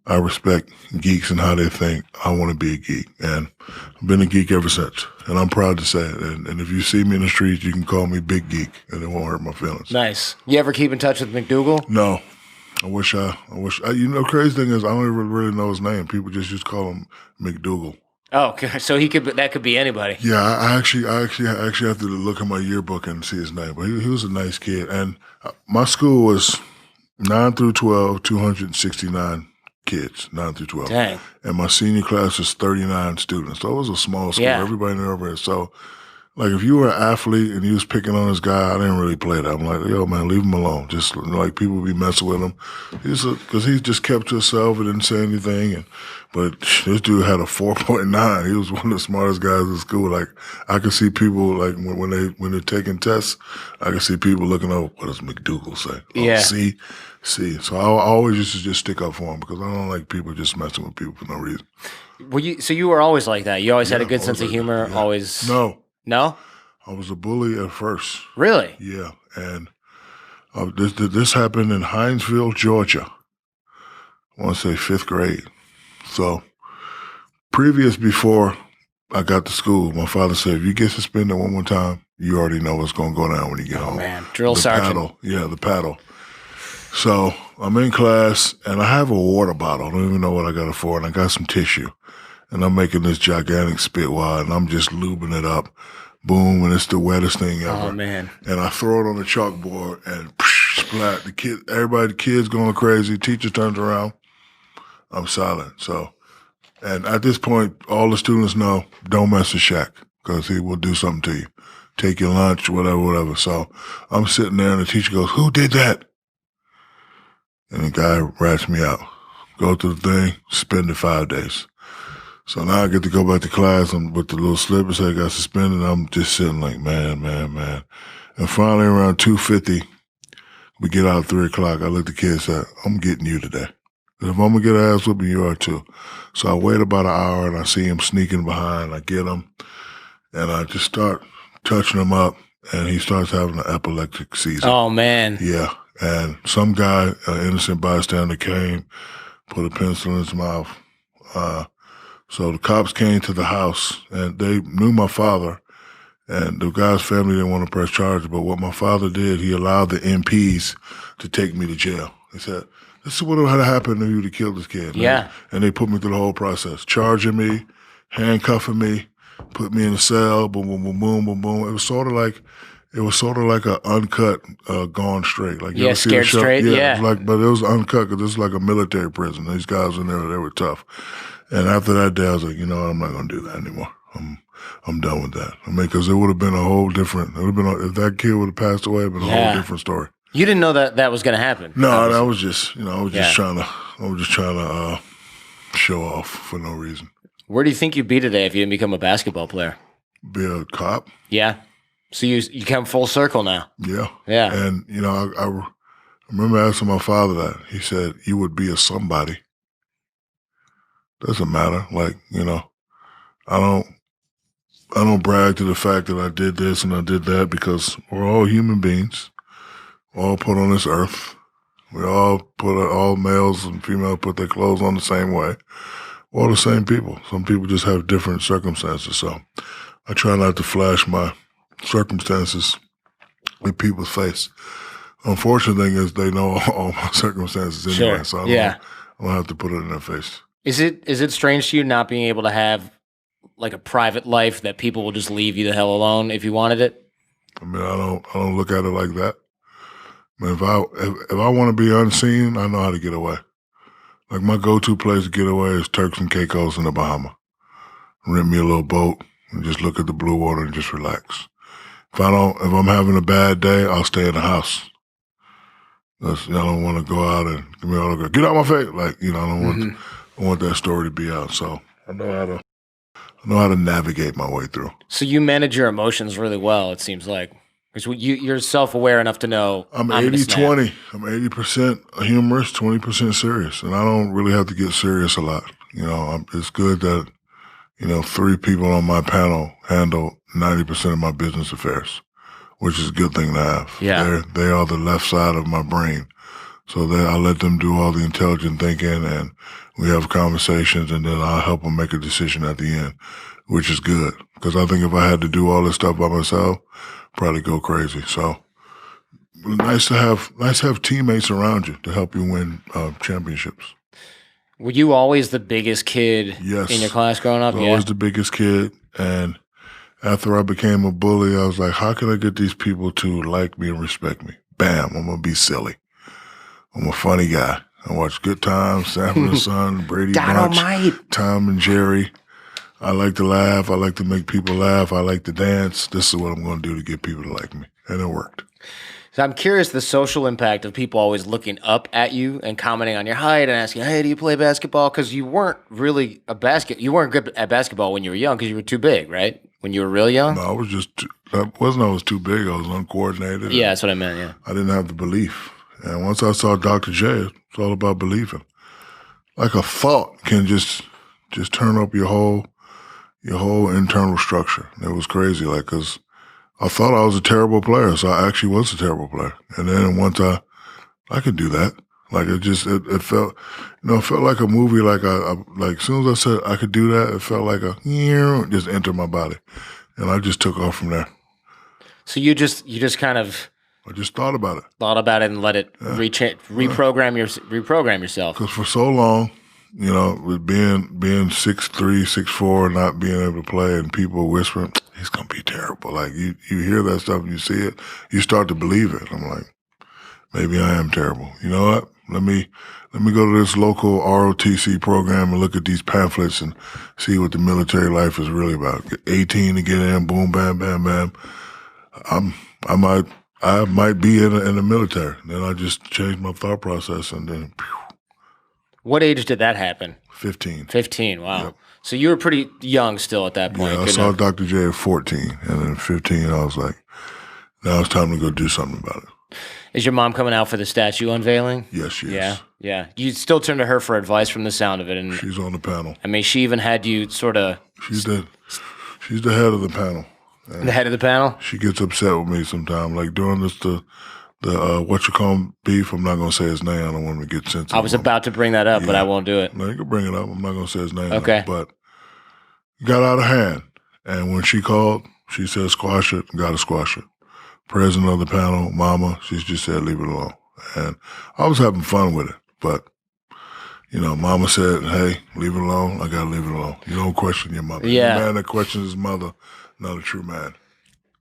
I respect geeks and how they think. I want to be a geek. And I've been a geek ever since. And I'm proud to say it. And if you see me in the streets, you can call me Big Geek, and it won't hurt my feelings. Nice. You ever keep in touch with McDougal? No. I wish, the crazy thing is I don't even really know his name. People just call him McDougal. Oh, okay. So that could be anybody. Yeah, I actually have to look at my yearbook and see his name. But he was a nice kid. And my school was 9 through 12, 269 kids, 9 through 12. Dang. And my senior class was 39 students. So it was a small school. Yeah. Everybody knew everybody. So, like, if you were an athlete and you was picking on this guy, I didn't really play that. I'm like, yo, man, leave him alone. Just, like, people be messing with him. Because he just kept to himself and didn't say anything. But this dude had a 4.9. He was one of the smartest guys in school. Like, I could see people, like, when they're taking tests, I could see people looking over, what does McDougal say? Oh, Yeah. C. So I always used to just stick up for him because I don't like people just messing with people for no reason. So you were always like that? You always had a good sense of humor? Yeah. Always? No? I was a bully at first. Really? Yeah. And this happened in Hinesville, Georgia. I want to say 5th grade. So before I got to school, my father said, if you get suspended one more time, you already know what's going to go down when you get home. Man, drill sergeant. Paddle. Yeah, the paddle. So I'm in class, and I have a water bottle. I don't even know what I got it for, and I got some tissue. And I'm making this gigantic spit wad, and I'm just lubing it up. Boom, and it's the wettest thing ever. Oh, man. And I throw it on the chalkboard, and splat. The kids going crazy. Teacher turns around. I'm silent. So, and at this point, all the students know, don't mess with Shaq, because he will do something to you. Take your lunch, whatever. So I'm sitting there, and the teacher goes, who did that? And the guy rats me out. Go to the thing, suspended 5 days. So now I get to go back to class with the little slip and say I got suspended. I'm just sitting like, man. And finally around 2:50, we get out at 3 o'clock. I look at the kid and say, I'm getting you today. And if I'm going to get an ass whooping, you are too. So I wait about an hour and I see him sneaking behind. I get him and I just start touching him up and he starts having an epileptic seizure. Oh, man. Yeah. And some guy, an innocent bystander, came, put a pencil in his mouth. So the cops came to the house, and they knew my father, and the guy's family didn't want to press charges. But what my father did, he allowed the MPs to take me to jail. He said, this is what would have happened if you would have killed this kid. Yeah. And they put me through the whole process, charging me, handcuffing me, put me in a cell, boom, boom, boom, boom, boom, boom. It was sort of like an uncut, Gone Straight. Like, you ever see the Scared show? Straight, yeah. But it was uncut because this was like a military prison. These guys in there, they were tough. And after that day, I was like, you know what? I'm not going to do that anymore. I'm done with that. I mean, because it would have been a whole different, if that kid would have passed away, it would have been a whole different story. You didn't know that was going to happen? No, that was just, I was just trying to show off for no reason. Where do you think you'd be today if you didn't become a basketball player? Be a cop. Yeah. So you come full circle now. Yeah. Yeah. And, I remember asking my father that. He said, you would be a somebody. Doesn't matter. Like, I don't brag to the fact that I did this and I did that because we're all human beings. We're all put on this earth. All males and females put their clothes on the same way. We're all the same people. Some people just have different circumstances. So I try not to flash my circumstances in people's face. Unfortunate thing is they know all my circumstances anyway. Sure. So I don't have to put it in their face. Is it strange to you not being able to have like a private life that people will just leave you the hell alone if you wanted it? I mean, I don't look at it like that. I mean, if I want to be unseen, I know how to get away. Like my go-to place to get away is Turks and Caicos in the Bahamas. Rent me a little boat and just look at the blue water and just relax. If I'm having a bad day, I'll stay in the house. I don't want to go out and give me all the get out my face. Like, I don't Mm-hmm. want that story to be out. So I know how to navigate my way through. So you manage your emotions really well, it seems like. Because you're self-aware enough to know I'm I'm gonna snap. 80-20. I'm 80% humorous, 20% serious. And I don't really have to get serious a lot. It's good that, 3 people on my panel handle 90% of my business affairs, which is a good thing to have. Yeah. They are the left side of my brain. So I let them do all the intelligent thinking, and we have conversations, and then I'll help them make a decision at the end, which is good. Because I think if I had to do all this stuff by myself, probably go crazy. So nice to have teammates around you to help you win championships. Were you always the biggest kid Yes. in your class growing up? I was always the biggest kid, and after I became a bully, I was like, how can I get these people to like me and respect me? Bam, I'm going to be silly. I'm a funny guy. I watch Good Times, Sanford and Son, Brady Bunch, Tom and Jerry. I like to laugh. I like to make people laugh. I like to dance. This is what I'm going to do to get people to like me. And it worked. So I'm curious the social impact of people always looking up at you and commenting on your height and asking, hey, do you play basketball? Because you weren't really you weren't good at basketball when you were young because you were too big, right? When you were real young? No, I was I was too big. I was uncoordinated. Yeah, that's what I meant, yeah. I didn't have the belief. And once I saw Dr. J, it's all about believing. Like a thought can just turn up your whole internal structure. It was crazy, because I thought I was a terrible player, so I actually was a terrible player. And then once I could do that. Like it felt, it felt like a movie. Like as soon as I said I could do that, it felt like just entered my body, and I just took off from there. So you just kind of. I just thought about it. Thought about it and let it reprogram yourself. Because for so long, with being 6'3", 6'4", not being able to play, and people whispering, he's gonna be terrible. Like you hear that stuff and you see it, you start to believe it. I'm like, maybe I am terrible. You know what? Let me go to this local ROTC program and look at these pamphlets and see what the military life is really about. Get 18 to get in, boom, bam, bam, bam. I might be in the military. Then I just changed my thought process, and then. Phew. What age did that happen? 15. 15. Wow. Yep. So you were pretty young still at that point. Yeah, I saw Dr. J at 14, and then 15, I was like, now it's time to go do something about it. Is your mom coming out for the statue unveiling? Yes, she is. is. Yeah. You still turn to her for advice from the sound of it, and she's on the panel. I mean, she even had you sort of. She's the head of the panel. The head of the panel? She gets upset with me sometimes. Like during the what you call beef, I'm not going to say his name. I don't want to get sensitive. I was about to bring that up, but I won't do it. No, you can bring it up. I'm not going to say his name. Okay. But it got out of hand. And when she called, she said, squash it. Got to squash it. President of the panel, Mama, she just said, leave it alone. And I was having fun with it. But, Mama said, hey, leave it alone. I got to leave it alone. You don't question your mother. Yeah. The man that questions his mother, not a true man.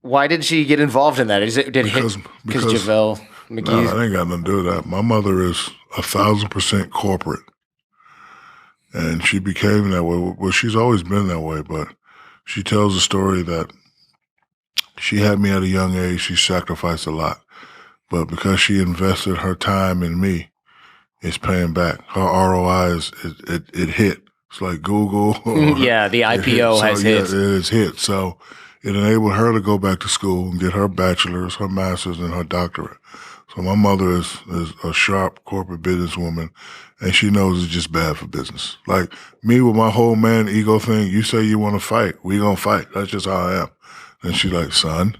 Why did she get involved in that? Because JaVale McGee? No, it ain't got nothing to do with that. My mother is 1,000% corporate. And she became that way. Well, she's always been that way, but she tells a story that she had me at a young age. She sacrificed a lot. But because she invested her time in me, it's paying back. Her ROI it hit. It's like Google. Yeah, the IPO has hit. Yeah, it has hit. So it enabled her to go back to school and get her bachelor's, her master's, and her doctorate. So my mother is a sharp corporate businesswoman, and she knows it's just bad for business. Like me with my whole man ego thing, you say you want to fight, we gonna fight. That's just how I am. And she's like, son,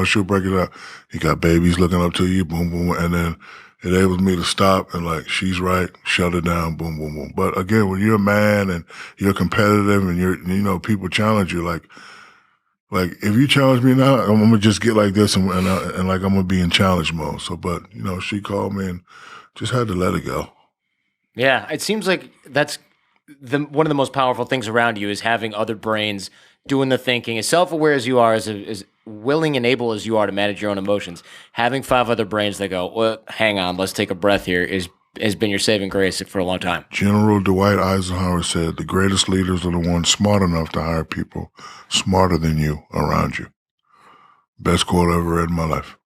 she'll break it up. You got babies looking up to you, boom, boom, and then it enables me to stop and she's right, shut it down, boom, boom, boom. But again, when you're a man and you're competitive and people challenge you, like if you challenge me now, I'm gonna just get like this and I'm gonna be in challenge mode. So, but she called me and just had to let it go. Yeah, it seems like that's one of the most powerful things around you is having other brains doing the thinking. As self-aware as you are, as willing and able as you are to manage your own emotions, having 5 other brains that go, well, hang on, let's take a breath here, has been your saving grace for a long time. General Dwight Eisenhower said, the greatest leaders are the ones smart enough to hire people smarter than you around you. Best quote I ever read in my life.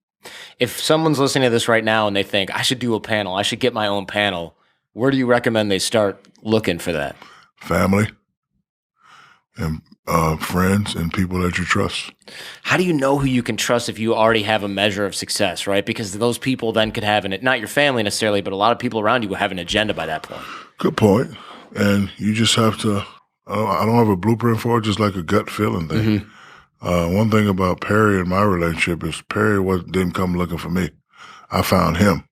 If someone's listening to this right now and they think, I should do a panel, I should get my own panel, where do you recommend they start looking for that? Family and friends and people that you trust. How do you know who you can trust if you already have a measure of success, right? Because those people then could have not your family necessarily, but a lot of people around you will have an agenda by that point. Good point. And you just have to, I don't have a blueprint for it, just like a gut feeling thing. One thing about Perry and my relationship is Perry didn't come looking for me. I found him.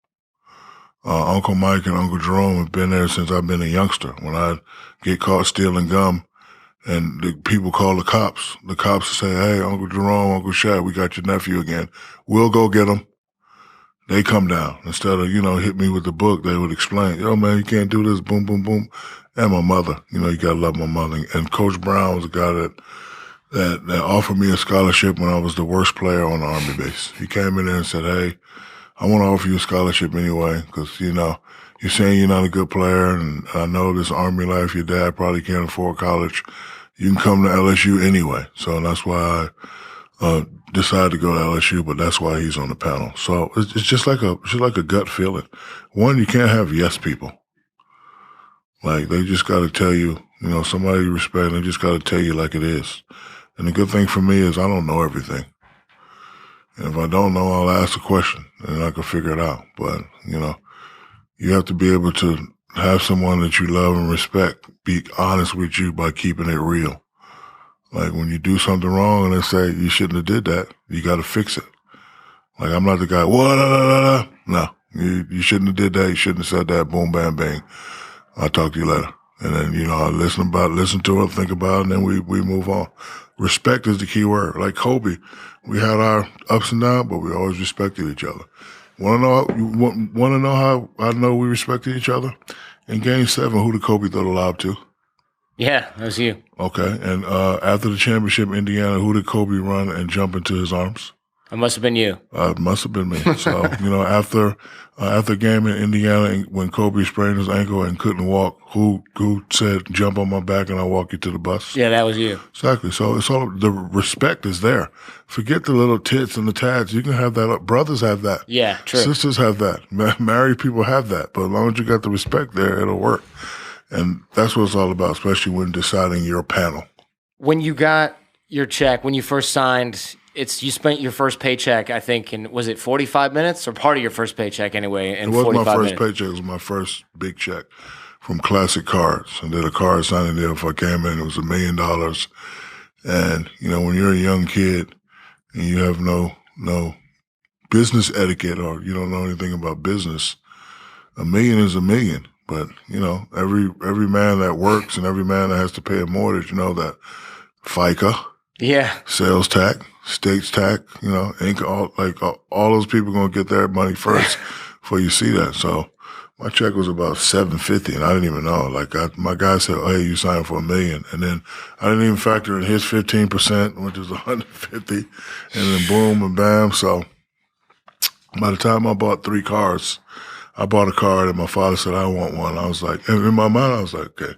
Uncle Mike and Uncle Jerome have been there since I've been a youngster. When I get caught stealing gum and the people call the cops say, hey, Uncle Jerome, Uncle Shaq, we got your nephew again. We'll go get him. They come down. Instead of, hit me with the book, they would explain, yo, man, you can't do this, boom, boom, boom. And my mother, you gotta love my mother. And Coach Brown was a guy that offered me a scholarship when I was the worst player on the Army base. He came in there and said, hey, I want to offer you a scholarship anyway, because, you're saying you're not a good player, and I know this Army life, your dad probably can't afford college. You can come to LSU anyway. So that's why I decided to go to LSU, but that's why he's on the panel. So it's just like a gut feeling. One, you can't have yes people. Like, they just got to tell you, somebody you respect, they just got to tell you like it is. And the good thing for me is I don't know everything. And if I don't know, I'll ask a question and I can figure it out. But, you have to be able to have someone that you love and respect be honest with you by keeping it real. Like, when you do something wrong and they say you shouldn't have did that, you got to fix it. Like, I'm not the guy, what, no, you shouldn't have did that. You shouldn't have said that. Boom, bam, bang. I'll talk to you later. And then, I listen to it, think about it, and then we move on. Respect is the key word. Like Kobe, we had our ups and downs, but we always respected each other. Want to know how I know we respected each other? In Game 7, who did Kobe throw the lob to? Yeah, that was you. Okay. And after the championship in Indiana, who did Kobe run and jump into his arms? It must have been you. It must have been me. So, after a game in Indiana, when Kobe sprained his ankle and couldn't walk, who said, jump on my back and I'll walk you to the bus? Yeah, that was you. Exactly. So it's all, the respect is there. Forget the little tits and the tats. You can have that. Brothers have that. Yeah, true. Sisters have that. Married people have that. But as long as you got the respect there, it'll work. And that's what it's all about, especially when deciding your panel. When you got your check, when you first signed, you spent your first paycheck, I think, was it 45 minutes or part of your first paycheck anyway? It was my first paycheck. It was my first big check from Classic Cards. I did a card signing deal before I came in. It was $1 million. And, when you're a young kid and you have no business etiquette or you don't know anything about business, $1 million is $1 million. But, every man that works and every man that has to pay a mortgage, that FICA, sales tax, states tax, all those people going to get their money first before you see that. So my check was about $750 and I didn't even know. My guy said, oh, hey, you signed for $1 million. And then I didn't even factor in his 15%, which is $150. And then boom and bam. So by the time I bought 3 cars, I bought a car and my father said, I want one. I was like, and in my mind, I was like, okay,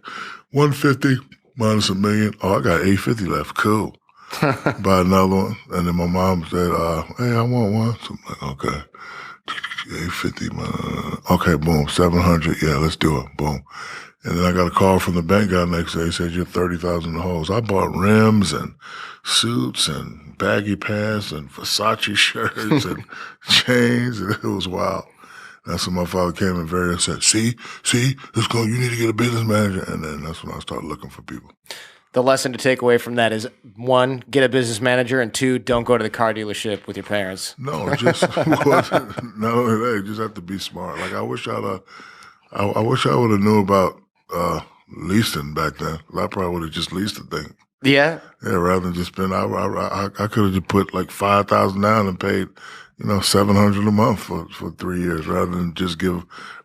150 minus $1 million. Oh, I got 850 left. Cool. Buy another one. And then my mom said, hey, I want one. So I'm like, okay. 850, okay, boom, 700. Yeah, let's do it. Boom. And then I got a call from the bank guy next day. He said, you're 30,000 in the holes. I bought rims and suits and baggy pants and Versace shirts and chains. And it was wild. That's when my father came in and said, see, let's go. You need to get a business manager. And then that's when I started looking for people. The lesson to take away from that is 1, get a business manager, and 2, don't go to the car dealership with your parents. No, just not only that, you just have to be smart. Like I wish I would have knew about leasing back then. I probably would have just leased the thing. Yeah. Yeah, rather than just spend. I could have just put like $5,000 down and paid, $700 a month for 3 years, rather than just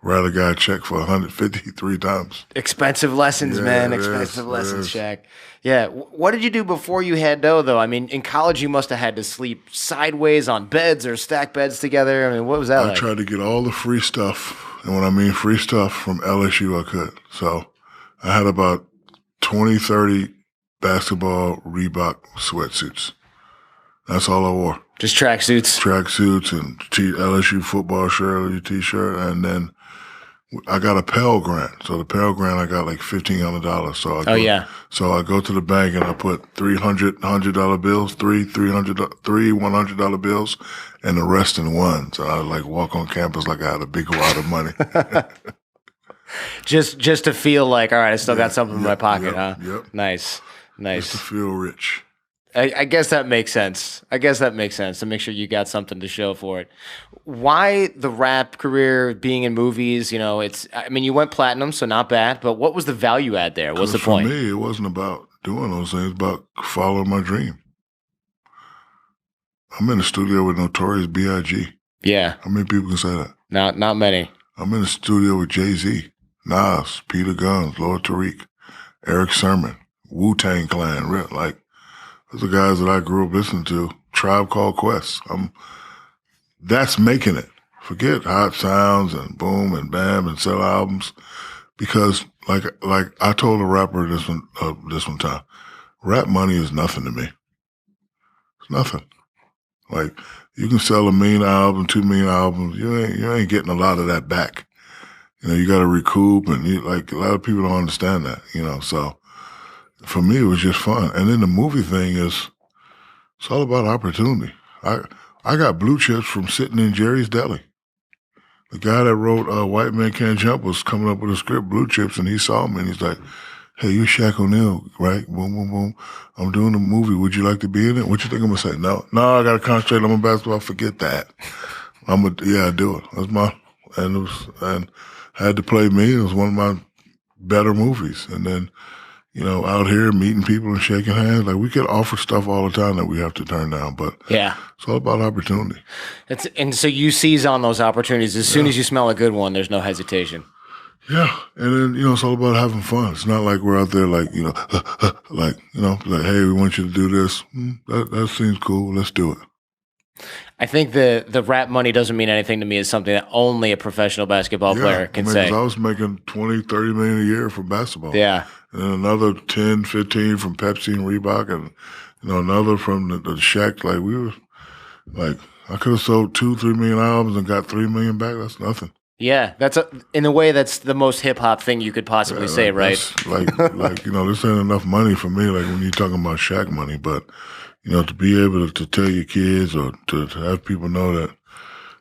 write a guy a check for $150 3 times. Expensive lessons, man. Expensive lessons, Shaq. Yeah. What did you do before you had dough, though? I mean, in college, you must have had to sleep sideways on beds or stack beds together. I mean, what was that like? I tried to get all the free stuff. And when I mean free stuff from LSU, I could. So I had about 20, 30 basketball Reebok sweatsuits. That's all I wore. Just tracksuits. Tracksuits and LSU football shirt, LSU t-shirt, and then I got a Pell Grant. So the Pell Grant, I got like $1,500. So I go to the bank and I put $100 bills, three $100 bills, and the rest in ones. So I like walk on campus like I had a big wad of money. just to feel like, all right, I still got something in my pocket, huh? Yep. Nice. Just to feel rich. I guess that makes sense. To make sure you got something to show for it. Why the rap career, being in movies? You went platinum, so not bad. But what was the value add there? What's the point? For me, it wasn't about doing those things. It's about following my dream. I'm in the studio with Notorious B.I.G. Yeah. How many people can say that? Not many. I'm in the studio with Jay-Z, Nas, Peter Guns, Lord Tariq, Eric Sermon, Wu-Tang Clan. Those are guys that I grew up listening to. Tribe Called Quest. That's making it. Forget Hot Sounds and Boom and Bam and sell albums, because like I told a rapper this one time, rap money is nothing to me. It's nothing. Like, you can sell 1 million albums, 2 million albums. You ain't getting a lot of that back. You got to recoup, and a lot of people don't understand that. So. For me, it was just fun. And then the movie thing it's all about opportunity. I got blue chips from sitting in Jerry's Deli. The guy that wrote White Man Can't Jump was coming up with a script, Blue Chips, and he saw me and he's like, hey, you're Shaq O'Neal, right? Boom, boom, boom. I'm doing a movie. Would you like to be in it? What you think I'm going to say? No, I got to concentrate on my basketball. Forget that. I do it. And had to play me. It was one of my better movies. And then, out here meeting people and shaking hands, we could offer stuff all the time that we have to turn down, but yeah, it's all about opportunity. And so you seize on those opportunities as soon as you smell a good one. There's no hesitation. Yeah, and then it's all about having fun. It's not like we're out there hey, we want you to do this. That seems cool. Let's do it. I think the rap money doesn't mean anything to me is something that only a professional basketball player can say. I was making $20-30 million a year from basketball. Yeah. And then another 10, 15 from Pepsi and Reebok, and another from the Shaq. I could have sold 2-3 million albums and got 3 million back. That's nothing. Yeah, in a way that's the most hip hop thing you could possibly say, right? This ain't enough money for me. Like when you're talking about Shaq money, but to be able to tell your kids or to have people know that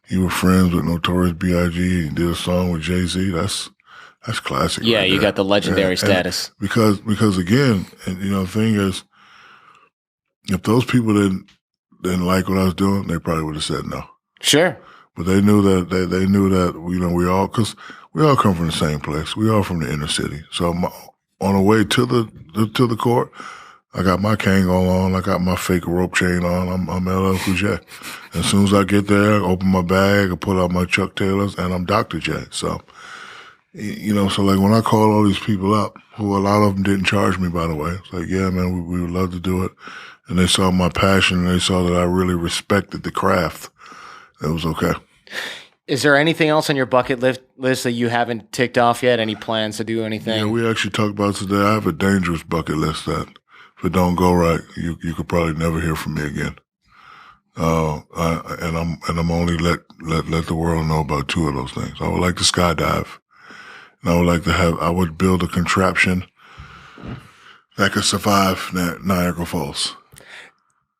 you were friends with Notorious B.I.G. and did a song with Jay-Z, that's classic. Yeah, right you there. got the legendary status. Because again, and the thing is, if those people didn't like what I was doing, they probably would have said no. Sure. But they knew that they knew that we all come from the same place. We all from the inner city. So on the way to the court, I got my Kangol on. I got my fake rope chain on. I'm LL Cool J. As soon as I get there, I open my bag, I pull out my Chuck Taylors, and I'm Dr. J. So, when I call all these people up, who a lot of them didn't charge me, by the way, it's like, yeah, man, we would love to do it. And they saw my passion, and they saw that I really respected the craft. It was okay. Is there anything else on your bucket list that you haven't ticked off yet? Any plans to do anything? Yeah, we actually talked about today. I have a dangerous bucket list that if it don't go right, you could probably never hear from me again. I'm only let the world know about 2 of those things. I would like to skydive, and I would build a contraption that could survive Niagara Falls.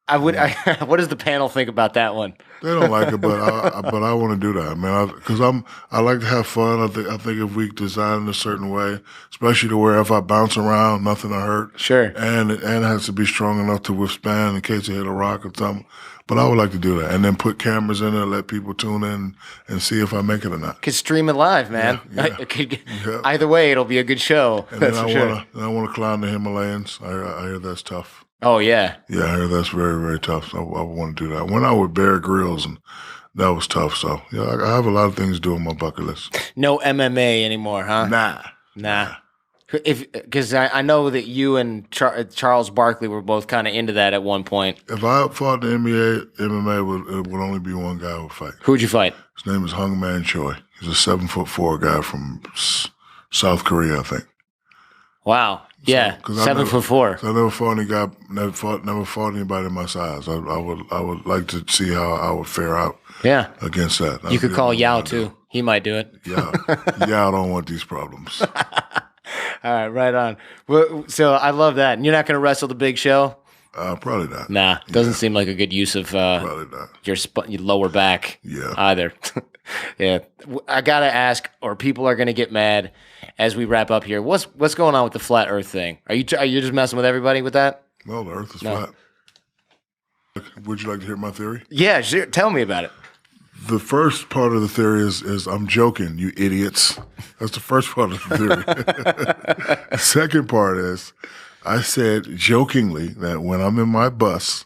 What does the panel think about that one? They don't like it, but I want to do that, man. Because I like to have fun. I think if we design it a certain way, especially to where if I bounce around, nothing will hurt. Sure. And it has to be strong enough to withstand in case I hit a rock or something. But I would like to do that, and then put cameras in there, let people tune in and see if I make it or not. Could stream it live, man. Yeah. Either way, it'll be a good show. And then I want to climb the Himalayas. I hear that's tough. Oh, yeah. Yeah, I hear that's very, very tough. So I want to do that. I went out with Bear Grylls, and that was tough. So, yeah, I have a lot of things to do on my bucket list. No MMA anymore, huh? Nah. Because I know that you and Charles Barkley were both kind of into that at one point. If I fought the MMA, it would only be one guy who would fight. Who'd you fight? His name is Hung Man Choi. He's a 7'4" guy from South Korea, I think. Wow. Yeah. 'Cause 7'4". So I never fought any guy, never fought anybody my size. I would like to see how I would fare out Yeah. against that. You could call Yao too. He might do it. Yeah, I don't want these problems. All right, right on. Well, so I love that. And you're not going to wrestle the Big Show? Probably not. Nah, doesn't seem like a good use of Probably not. your lower back. Yeah. Either. Yeah. I gotta ask, or people are gonna get mad as we wrap up here. What's going on with the flat Earth thing? Are you just messing with everybody with that? No, the Earth is flat. Would you like to hear my theory? Yeah, sure. Tell me about it. The first part of the theory is I'm joking, you idiots. That's the first part of the theory. The second part is I said jokingly that when I'm in my bus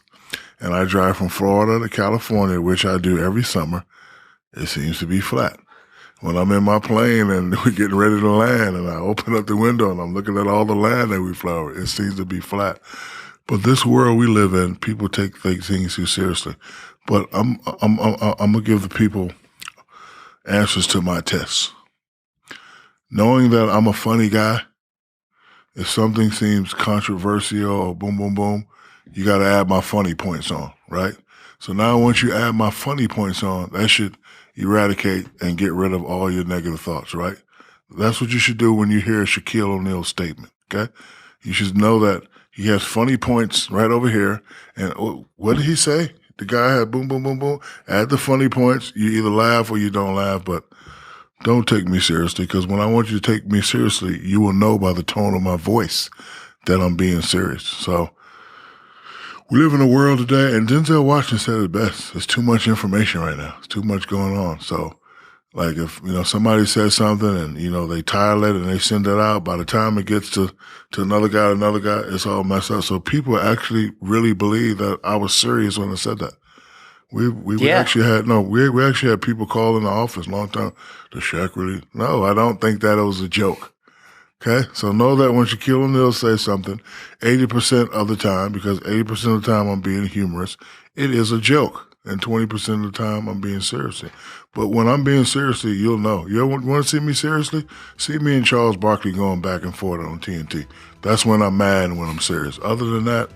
and I drive from Florida to California, which I do every summer, it seems to be flat. When I'm in my plane and we're getting ready to land and I open up the window and I'm looking at all the land that we fly over, it seems to be flat. But this world we live in, people take things too seriously. But I'm gonna give the people answers to my tests. Knowing that I'm a funny guy, if something seems controversial or boom, boom, boom, you got to add my funny points on, right? So now once you add my funny points on, that should eradicate and get rid of all your negative thoughts, right? That's what you should do when you hear Shaquille O'Neal's statement, okay? You should know that he has funny points right over here. And what did he say? The guy had boom, boom, boom, boom. Add the funny points. You either laugh or you don't laugh, but don't take me seriously, because when I want you to take me seriously, you will know by the tone of my voice that I'm being serious. So we live in a world today, and Denzel Washington said it best. There's too much information right now. There's too much going on. So like if, somebody says something and, they title it and they send it out, by the time it gets to another guy, it's all messed up. So people actually really believe that I was serious when I said that. We actually had people call in the office a long time. The Shaq really? No, I don't think that it was a joke. Okay? So know that when Shaquille O'Neal says something, 80% of the time, because 80% of the time I'm being humorous, it is a joke. And 20% of the time I'm being serious. But when I'm being serious, you'll know. You want to see me seriously? See me and Charles Barkley going back and forth on TNT. That's when I'm mad and when I'm serious. Other than that,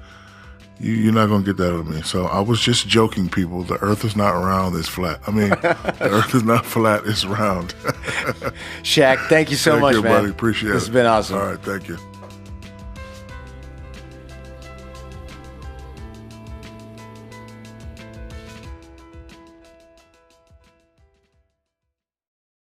you're not going to get that out of me. So I was just joking, people. The earth is not round, it's flat. I mean, the earth is not flat, it's round. Shaq, thank you so much, man. Thank you, buddy. Appreciate it. This has been awesome. All right, thank you.